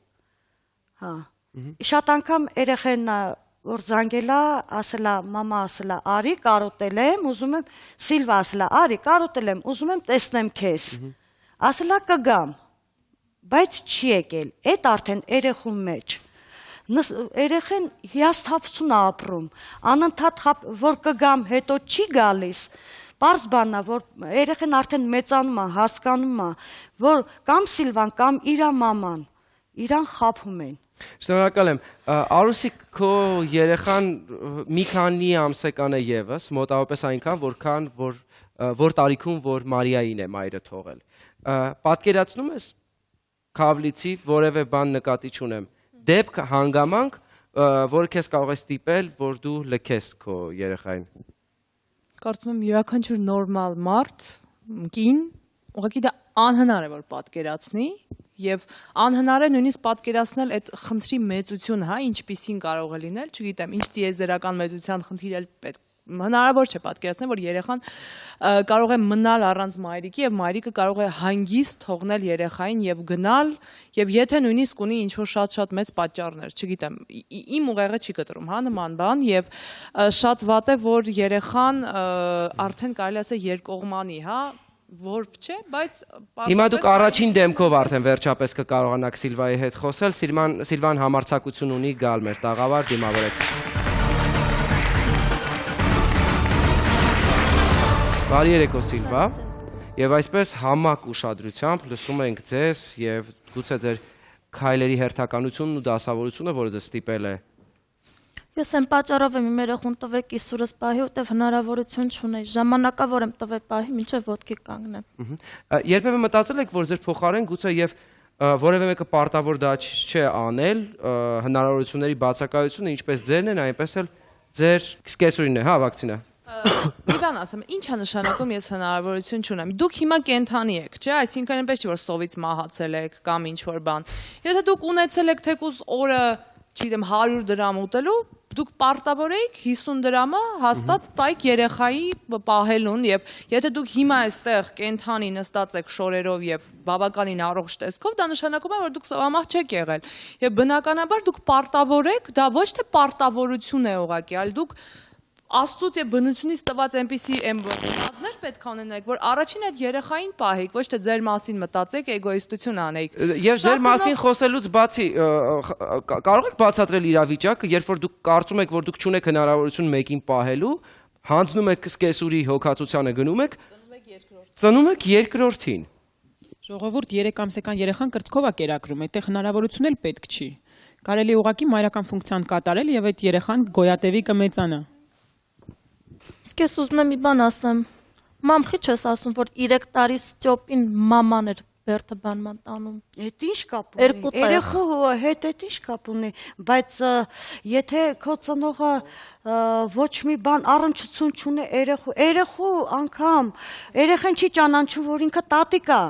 հա, Շատ անգամ երեխեն որ զանգելա, ասելա մամա ասելա արի կարոտել եմ, ուզում եմ Սիլվա ասելա արի կարոտել եմ, ուզում եմ տեսնեմ քեզ։ Ասելա կգամ, բայց չի եկել, այդ արդեն երեխու մեջ։ Երեխեն հիասթափություն է ապրում, անընդհատ որ կգամ, հետո չի գալիս։ Պարզ բանն է, որ երեխեն արդեն մեծանում է, հասկանում է, որ կամ Սիլվան, կամ իրա մաման, իրան խաբում են։ Շնորհակալ եմ։ Արուսիկ, քո երեխան մի քանի ամսական է ևս, մոտավորապես այնքան, որքան որ տարիքում որ Մարիային է մայրը թողել։ Պատկերացնում ես Քավլիցի որևէ բան նկատի չունեմ։ Դեպք հանգամանք, որ քեզ կարող է ստիպել, որ դու լքես քո երեխային։ Կարծում եմ յուրաքանչյուր նորմալ մարդ, կին, ուղղակի դա անհնար է որ պատկերացնի եւ անհնար է նույնիսկ պատկերացնել այդ խնդրի մեծությունը, հա, ինչպիսին կարող է լինել, չգիտեմ, ինչ տիեզերական մեծության խնդիր էլ պետք հնարավոր չէ պատկերացնել, որ երեխան կարող է մնալ առանց մայրիկի եւ մայրիկը կարող է հանգիստ թողնել երեխային եւ գնալ եւ եթե նույնիսկ ունի ինչ որ շատ մեծ պատճառներ, չգիտեմ, իմ ուղեղը չի կտրում, հա, նման բան եւ շատ վատ է, որ երեխան արդեն կարելի ասել երկկողմանի, հա, որ չէ, բայց հիմա դուք առաջին դեմքով արդեն վերջապես կկարողանաք Սիլվայի հետ խոսել, Սիլվան համարձակություն ունի գալ մեր տաղավար դիմավորեք։ Բարի երեկո Սիլվա, եւ այսպես համակ ուշադրությամբ լսում ենք ձեզ եւ գուցե ձեր քայլերի հերթականությունն ու դասավորությունը, որը ձեզ ստիպել է։ Ես եմ պատճառով եմ իմ երեխուն տվեք իսուրս պահի, որտեվ հնարավորություն չունեի, ժամանակավոր եմ տվել պահի, մինչև ոտքի կանգնեմ։ Երբեմն մտածել եք, որ ձեր փոխարեն գուցե եւ որևէ մեկը պարտավոր դա չէ անել, հնարավորությունների բացակայությունը ինչպես ձերն են, այնպես էլ ձեր սկեսուրին է, հա, վակցինա։ Մի բան ասեմ, ինչ է նշանակում ես հնարավորություն չունեմ։ Դուք հիմա կենթանի եք, չէ՞, այսինքն այնպես չի որ սովից մահացել եք կամ ինչ որ բան։ Եթե դուք ունեցել եք թեկուզ օրը, չգիտեմ, 100 դրամ ուտելու, դուք պարտավոր եք 50 դրամը հաստատ տայք երեխայի պահելուն եւ եթե դուք հիմա այստեղ կենթանի նստած եք շորերով եւ բավականին առողջ տեսքով, դա նշանակում է որ դուք սովամահ չեք եղել։ Եվ բնականաբար դուք պարտավոր եք, դա ոչ թե պարտավորություն է ուղղակի, այլ դուք Աստծուց եւ բնությունից տված այնպիսի եմբոզներ պետք է ունենաք, որ առաջին այդ երեխային պահեք, ոչ թե ձեր մասին մտածեք, էգոիստություն անեք։ Ես ձեր մասին խոսելուց բացի կարող եք բացատրել իրավիճակը, երբ որ դուք կարծում եք, որ դուք չունեք հնարավորություն մեկին պահելու, հանձնում եք սկեսուրի հոգացությանը գնում եք, ծնում եք երկրորդին։ Ժողովուրդ 3 ամսական երեխան կրծքով է կերակրում, այդտեղ հնարավորություն էլ պետք չի։ Կարելի է ուղղակի մայրական ֆունկցիան կատարել եւ այդ երեխան գոյատևի կմեծանա։ Ես ուզում եմ մի բան ասեմ, մամ խի չես ասում, որ 3 տարի Ստյոպին մաման էր բերդը բանման տանում։ Այդ ինչ կապ ունի, երեխու հետ այդ ինչ կապ ունի, բայց եթե քո ծնողը ոչ մի բան առնչություն չունի երեխու անգամ, երեխան չի ճանաչում, որ ինքը տատիկ է,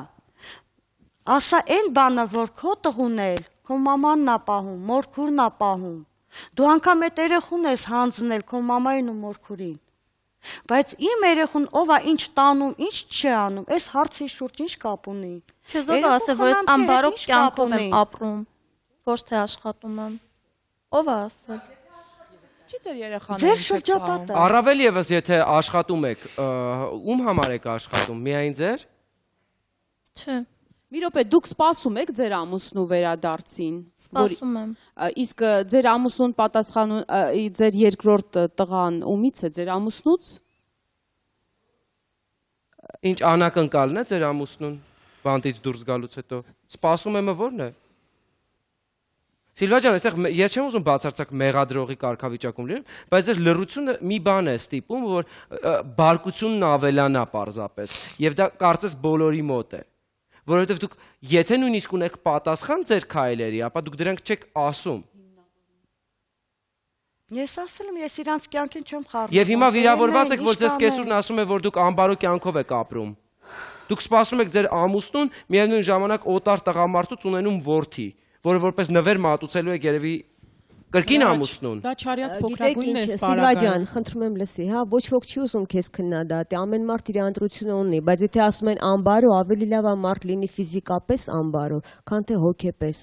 ասա այն բանը, որ քո տղուն է, քո մամանն է պահում, մորքուրն է պահում, դու անգամ այդ երեխուն ես հանձնել քո մամային ու մորքուրին։ Բայց իմ երեխուն ով է ինչ տանում, ինչ չի անում, այս հարցի շուրջ ինչ կապ ունի։ Քեզ ով ասել, որ ես անբարոք կյանքով եմ ապրում, ոչ թե աշխատում եմ։ Ով է ասել։ Չի ձեր երեխաները։ Ձեր շրջապատը։ Առավել եւս եթե աշխատում եք, ում համար եք աշխատում, միայն ձեր։ Չէ։ Մի րոպե, դուք սպասում եք ձեր ամուսնու վերադարձին։ Սպասում եմ։ Իսկ ձեր ամուսնուն պատասխանում ձեր երկրորդ տղան ումից է, ձեր ամուսնուց։ Ինչ անակնկալն է ձեր ամուսնուն բանտից դուրս գալուց հետո։ Սպասում եմը ո՞րն է։ Սիլվա ջան, այստեղ ես չեմ ուզում բացարձակ մեղադրողի կարգավիճակում լինեմ, բայց ձեր լռությունը մի բան է ստիպում, որ բարկությունն ավելանա պարզապես, եւ դա կարծես բոլորի մոտ է։ Որովհետև դուք եթե նույնիսկ ունեք պատասխան ձեր քայլերի, ապա դուք դրանք չեք ասում։ Ես ասել եմ, ես իրանց կյանքին չեմ խառնում։ Եվ հիմա վիրավորված եք, որ ձեզ կեսուրն ասում է, որ դուք անբարո կյանքով եք ապրում։ Դուք սպասում եք ձեր ամուսնուն, միևնույն ժամանակ օտար տղամարդուց ունենում որդի, որը որպես նվեր մատուցելու եք երևի կրկին ամուսնուն։ Դա չարյաց փոքրագույնն է սպարական։ Սիլվա ջան, խնդրում եմ լսի, հա, ոչ ոք չի ուզում քեզ քննադատի, ամեն մարդ իր ընտրությունը ունի, բայց եթե ասում են անբարո, ավելի լավ է մարդ լինի ֆիզիկապես անբարո, քան թե հոգեպես։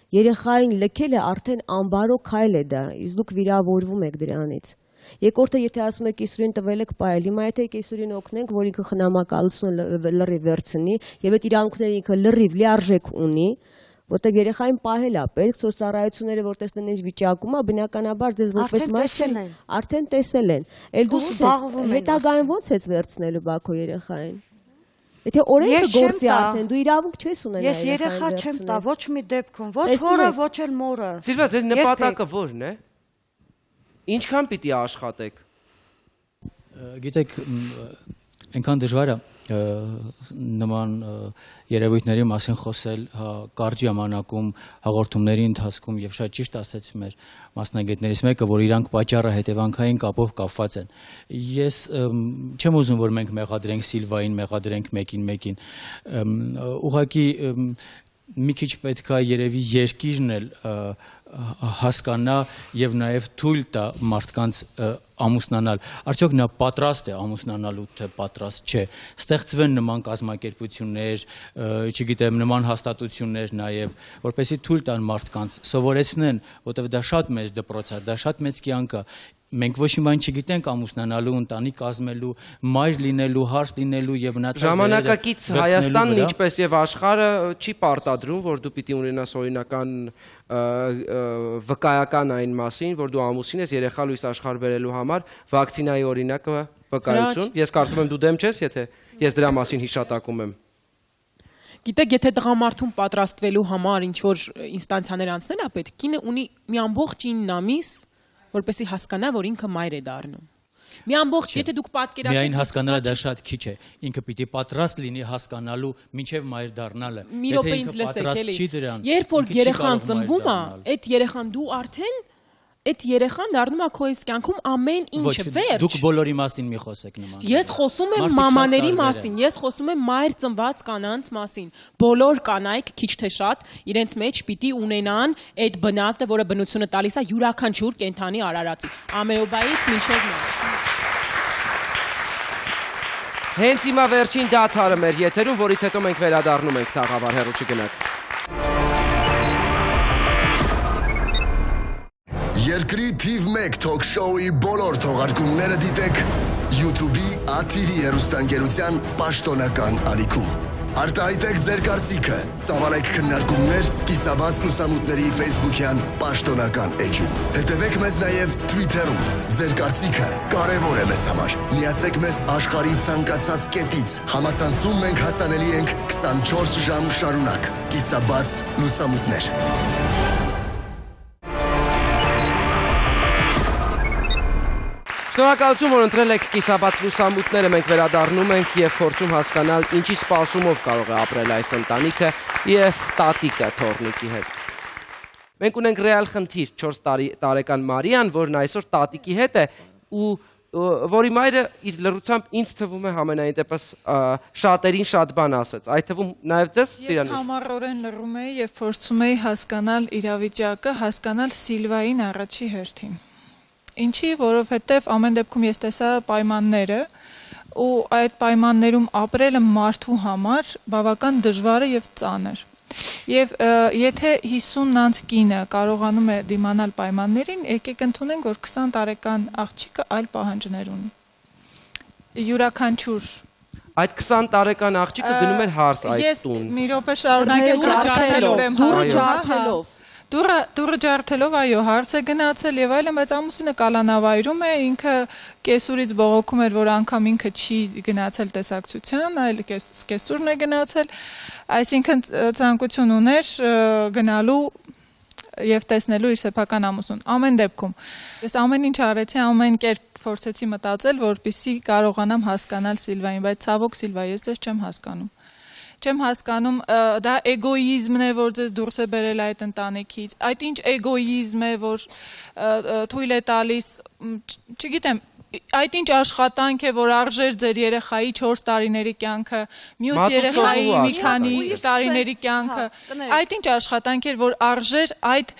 Երեխային լքելը արդեն անբարո քայլ է դա, իսկ դուք վիրավորվում եք դրանից։ Երկրորդը, եթե ասում եք կեսուրին տվել եք պայել, հիմա եթե կեսուրին օգնենք, որ ինքը խնամակալությունը լրիվ վերցնի, եւ այդ իրանքները ինքը լրիվ լիարժեք ունի, որտեղ երեխային պահել է պետք, սոցիալայությունները որ տեսնեն ինչ վիճակում է, բնականաբար ձեզ որպես մայր արդեն տեսել են։ Էլ դու հետագային ո՞նց ես վերցնելու Բաքո երեխային։ Եթե օրենքը գործի արդեն դու իրավունք չես ունենա ես երեխա չեմ տա ոչ մի դեպքում, ոչ հորը, ոչ էլ մորը։ Սիլվա, ձեր նպատակը ո՞րն է։ Ինչքան պիտի աշխատեք։ Գիտեք, այնքան դժվար է նման երևույթների մասին խոսել կարճ ժամանակում հաղորդումների ընթացքում եւ շատ ճիշտ ասեց մեր մասնագետներից մեկը, որ իրանք պատճառը հետևանքային կապով կապված են։ Ես չեմ ուզում, որ մենք մեղադրենք Սիլվային, մեղադրենք մեկին, ուղղակի մի քիչ պետք է երևի երկիրն էլ հասկանա եւ նաեւ թույլ տա մարդկանց ամուսնանալ։ Արդյոք նա պատրաստ է ամուսնանալու, թե պատրաստ չէ։ Ստեղծվեն նման կազմակերպություններ, չգիտեմ, նման հաստատություններ նաեւ, որպեսզի թույլ տան մարդկանց սովորեցնեն, որտեղ դա շատ մեծ դպրոց է, դա շատ մեծ կյանք է։ Մենք ոչ մի բան չգիտենք ամուսնանալու, ընտանիք կազմելու, մայր լինելու, հարց լինելու եւ մնացած ժամանակակից Հայաստանն ինչպես եւ աշխարհը չի պարտադրում, որ դու պիտի ունենաս օրինական վկայական այն մասին, որ դու ամուսին ես երեխա լույս աշխարհ բերելու համար, վակցինայի օրինակը վկայություն։ Ես կարծում եմ դու դեմ չես, եթե ես դրա մասին հիշատակում եմ։ Գիտեք, եթե տղամարդուն պատրաստվելու համար ինչ որ ինստանցիաներ անցնել է պետք, կինը ունի մի ամբողջ 9 ամիս որպեսի հասկանա, որ ինքը մայր է դառնում։ Մի ամբողջ, եթե դուք պատկերացնեք, միայն հասկանալը դա շատ քիչ է։ Ինքը պիտի պատրաստ լինի հասկանալու մինչև մայր դառնալը։ Եթե ինքը պատրաստ չի դրան, երբ որ երեխան ծնվում է, այդ երեխան դու արդեն այդ երեխան դառնում է քո կյանքում ամեն ինչը վերջ։ Դուք բոլորի մասին մի խոսեք նման։ Ես խոսում եմ մամաների մասին, ես խոսում եմ մայր ծնված կանանց մասին։ Բոլոր կանայք քիչ թե շատ իրենց մեջ պիտի ունենան այդ բնազդը, որը բնությունը տալիս է յուրաքանչյուր կենդանի արարածի։ Ամեոբայից մինչև նա։ Հենց հիմա վերջին դադարը մեր եթերում, որից հետո մենք վերադառնում ենք թաղավար, հեռու չգնաք։ Երկրի թիվ 1 թոք շոուի բոլոր թողարկումները դիտեք YouTube-ի Աթիրի հեռուստաընկերության պաշտոնական ալիքում։ Արտահայտեք ձեր կարծիքը, ծավալեք քննարկումներ կիսաբաց լուսամուտների Facebook-յան պաշտոնական էջում։ Հետևեք մեզ նաև Twitter-ում։ Ձեր կարծիքը կարևոր է մեզ համար։ Միացեք մեզ աշխարհի ցանկացած կետից։ Համացանցում մենք հասանելի ենք 24 ժամ շարունակ։ Կիսաբաց լուսամուտներ։ Շնորհակալություն, որ ընտրել եք կիսաբաց լուսամուտները, մենք վերադառնում ենք եւ փորձում հասկանալ ինչի սպասումով կարող է ապրել այս ընտանիքը եւ տատիկը Թորնիկի հետ։ Մենք ունենք ռեալ խնդիր 4 տարեկան Մարիան, որն այսօր տատիկի հետ է ու որի մայրը իր լռությամբ ինձ թվում է համենայն դեպս շատերին շատ բան ասեց։ Այդ թվում նաեւ ձեզ Ես համառորեն լռում էի եւ փորձում էի հասկանալ իրավիճակը, հասկանալ Սիլվային առաջի հերթին։ Ինչի, որովհետև ամեն դեպքում ես տեսա պայմանները ու այդ պայմաններում ապրելը մարդու համար բավական դժվար է եւ ծանր։ Եվ եթե 50 անց կինը կարողանում է դիմանալ պայմաններին, եկեք ընդունենք, որ 20 տարեկան աղջիկը այլ պահանջներ ունի։ Յուրաքանչյուր Այդ 20 տարեկան աղջիկը գնում էր հարս այդ տուն։ Ես մի րոպե շարունակեմ ջարդելով եմ ջարդելով Դուրը ջարդելով, այո, հարց է գնացել եւ այլն, բայց ամուսինը կալանավայրում է, ինքը կեսուրից բողոքում էր, որ անգամ ինքը չի գնացել տեսակցության, այլ կեսուրն է գնացել, այսինքն ցանկություն ուներ գնալու եւ տեսնելու իր սեփական ամուսնուն։ Ամեն դեպքում ես ամեն ինչ արեցի, ամեն կերպ փորձեցի մտածել, որպեսզի կարողանամ հասկանալ Սիլվային, բայց ցավոք Սիլվա, ես ձեզ չեմ հասկանում։ Չեմ հասկանում, դա էգոիզմն է, որ ձեզ դուրս է բերել այդ ընտանիքից, այդ ինչ էգոիզմ է, որ թույլ է տալիս, չգիտեմ, այդ ինչ աշխատանք է, որ արժեր ձեր երեխայի 4 տարիների կյանքը, մյուս երեխայի մի քանի տարիների կյանքը, այդ ինչ աշխատանք էր, որ արժեր այդ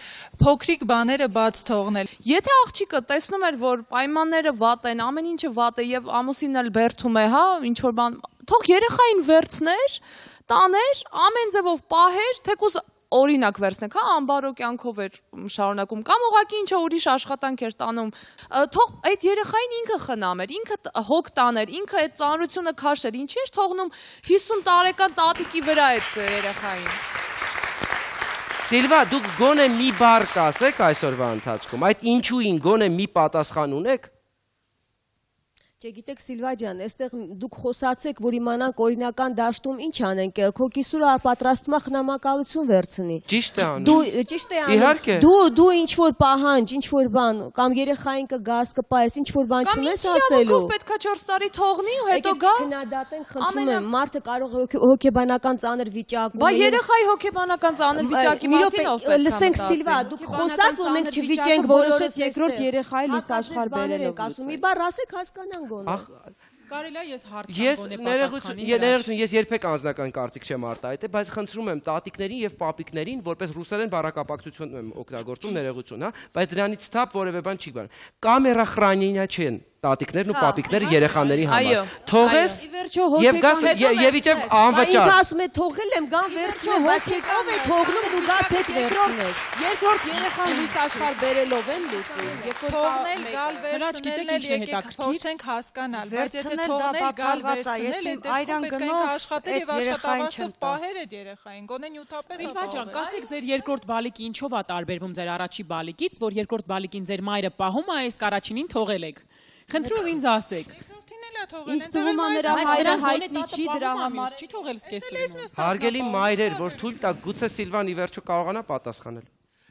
փոքրիկ բաները բաց թողնել։ Եթե աղջիկը տեսնում էր, որ պայմանները վատ են, ամեն ինչը վատ է եւ ամուսինն էլ բերթում է, հա, ինչ որ բան, թող երեխային վերցներ, տաներ, ամեն ձևով պահեր, թեկուզ օրինակ վերցնեք, հա, անբարո կյանքով էր շարունակում, կամ ուղղակի ինչը ուրիշ աշխատանք էր տանում, թող այդ երեխային ինքը խնամ էր, ինքը հոգ տաներ, ինքը այդ ծանրությունը քաշեր, ինչի էր թողնում 50 տարեկան տատիկի վրա այդ երեխային։ Սիլվա, դուք գոնե մի բառ կասեք այսօրվա ընթացքում, այդ ինչուին գոնե մի պատասխան ունեք։ Չգիտեք Սիլվա ջան, այստեղ դուք խոսացեք, որ իմանանք օրինական դաշտում ինչ անենք, քո կիսուրը պատրաստում է խնամակալություն վերցնի։ Ճիշտ է անում։ Ճիշտ է անում։ Իհարկե։ Դու ինչ որ պահանջ, ինչ որ բան, կամ երեխային կգաս, կպայես, ինչ որ բան չունես ասելու։ Կամ պետքա 4 տարի թողնի ու հետո գա։ Քննադատենք, խնդրում եմ, մարդը կարող է հոգեբանական ծանր վիճակում։ Բա երեխայի հոգեբանական ծանր վիճակի մասին ով պետք է։ Լսենք Սիլվա, դուք խոսած որ մենք չվիճենք բոլորս երկրորդ երեխայի լուսաշխար բերելով։ Ասում մի բառ ասեք հասկանանք գոնե։ Կարելի է ես հարցան ես երբեք անձնական կարծիք չեմ արտահայտել, բայց խնդրում եմ տատիկներին եւ պապիկներին, որպես ռուսերեն բառակապակցություն եմ օգտագործում ներողություն, հա, բայց դրանից թափ որևէ բան չի բան։ Կամերա խրանինա չեն տատիկներն ու պապիկները երեխաների համար։ Թողես եւ գաս եւ իդեպ անվճար։ Ինքը ասում է թողել եմ գան վերցնեմ, բայց քեզ ով է թողնում դու գաս հետ վերցնես։ Երկրորդ երեխան լույս աշխարհ բերելով են լույսի։ Թողնել գալ վերցնել եկեք փորձենք հասկանալ, բայց եթե թողնել գալ վերցնել, այդտեղ պետք է աշխատել եւ աշխատավարձով պահել այդ երեխային։ Գոնե նյութապես Սիլվա ջան, կասեք ձեր երկրորդ բալիկի ինչով է տարբերվում ձեր առաջի բալիկից, որ երկրորդ բալիկին ձեր մայրը պահում է, այս առաջինին թողել եք։ Խնդրում ինձ ասեք։ Ինձ թվում է նրա մայրը հայտնի չի դրա համար։ Չի թողել սկեսուրին։ Հարգելի մայրեր, որ թույլ տաք, գուցե Սիլվան ի վերջո կարողանա պատասխանել։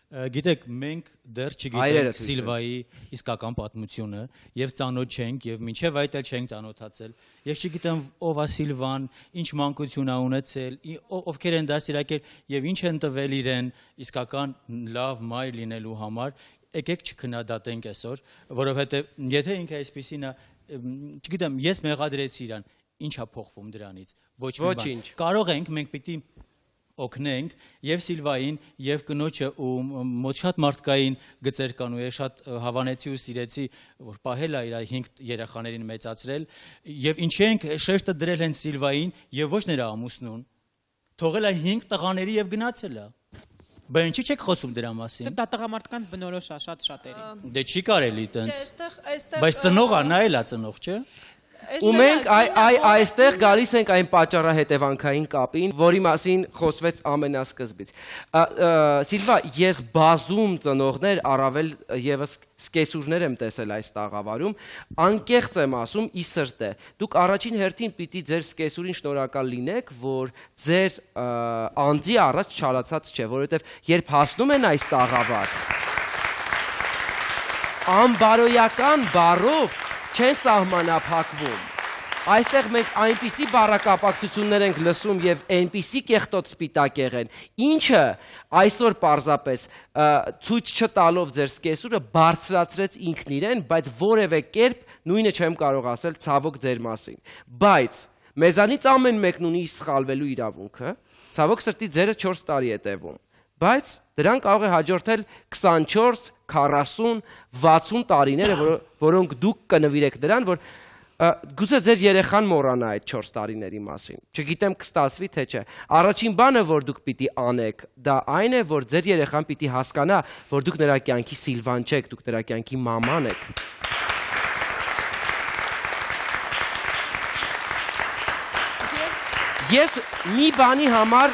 Գիտեք, մենք դեռ չգիտենք Սիլվայի իսկական պատմությունը եւ ծանոթ չենք եւ մինչեւ այդ էլ չենք ծանոթացել։ Ես չգիտեմ ով է Սիլվան, ինչ մանկություն է ունեցել, ովքեր են դաստիարակել եւ ինչ են տվել իրեն իսկական լավ մայր լինելու համար։ Եկեք չքննադատենք այսօր, որովհետեւ եթե ինքը այսպեսին է, չգիտեմ, ես մեղադրեցի իրան, ինչ է փոխվում դրանից։ Ոչ մի բան։ Կարող ենք մենք պիտի օգնենք եւ Սիլվային եւ կնոջը ու մոտ շատ մարդկային գծեր կան ու ես շատ հավանեցի ու սիրեցի որ պահել է իր 5 երեխաներին մեծացրել եւ ինչի ենք շեշտը դրել են Սիլվային եւ ոչ նրա ամուսնուն թողել է 5 տղաների եւ գնացել է Բա ինչի՞ չեք խոսում դրա մասին։ Դա տղամարդկանց բնորոշ է շատ-շատերի։ Դե չի կարելի տենց։ Բայց ծնողը նա էլ է ծնող, չէ՞։ Ու մենք այստեղ գալիս ենք այն պատճառահետևանքային կապին, որի մասին խոսվեց ամենասկզբից։ Սիլվա, ես բազում ծնողներ, առավել եւս սկեսուրներ եմ տեսել այս տաղավարում, անկեղծ եմ ասում, ի սրտե։ Դուք առաջին հերթին պիտի ձեր սկեսուրին շնորհակալ լինեք, որ ձեր անձի առաջ չարացած չէ, որովհետեւ երբ հասնում են այս տաղավար, անբարոյական բառով չեն սահմանափակվում։ Այստեղ մենք այնպիսի բառակապակցություններ ենք լսում եւ այնպիսի կեղտոտ սպիտակեղ են, ինչը այսօր պարզապես ցույց չտալով ձեր սկեսուրը բարձրացրեց ինքն իրեն, բայց որևէ կերպ նույնը չեմ կարող ասել ցավոք ձեր մասին։ Բայց մեզանից ամեն մեկն ունի սխալվելու իրավունքը, ցավոք սրտի ձերը 4 տարի է տևում։ Բայց դրան կարող է հաջորդել 24, 40, 60 տարիները, որոնք դուք կնվիրեք դրան, որ գուցե ձեր երեխան մոռանա այդ 4 տարիների մասին։ Չգիտեմ կստացվի թե չէ։ Առաջին բանը, որ դուք պիտի անեք, դա այն է, որ ձեր երեխան պիտի հասկանա, որ դուք նրա կյանքի Սիլվան չեք, դուք նրա կյանքի մաման եք։ Ես մի բանի համար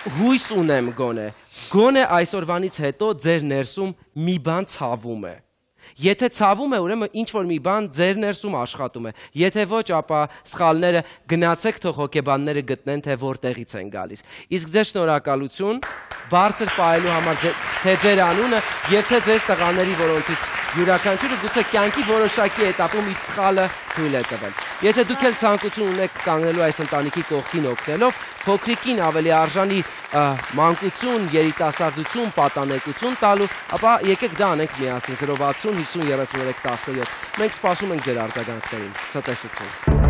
հույս ունեմ գոնե այսօրվանից հետո ձեր ներսում մի բան ցավում է։ Եթե ցավում է, ուրեմն ինչ որ մի բան ձեր ներսում աշխատում է։ Եթե ոչ, ապա սխալները գնացեք, թող հոգեբանները գտնեն, թե որտեղից են գալիս։ Իսկ ձեր շնորհակալություն բարձր պահելու համար թե ձեր անունը եւ թե ձեր տղաների, որոնցից յուրաքանչյուրը գուցե կյանքի որոշակի էտապում իր սխալը թույլ է տվել։ Եթե դուք էլ ցանկություն ունեք կանգնելու այս ընտանիքի կողքին օգնելով, փոքրիկին ավելի արժանի մանկություն, երիտասարդություն, պատանեկություն տալու, ապա եկեք դա անենք միասին 060 50 33 17։ Մենք սպասում ենք ձեր արձագանքներին։ Ցտեսություն։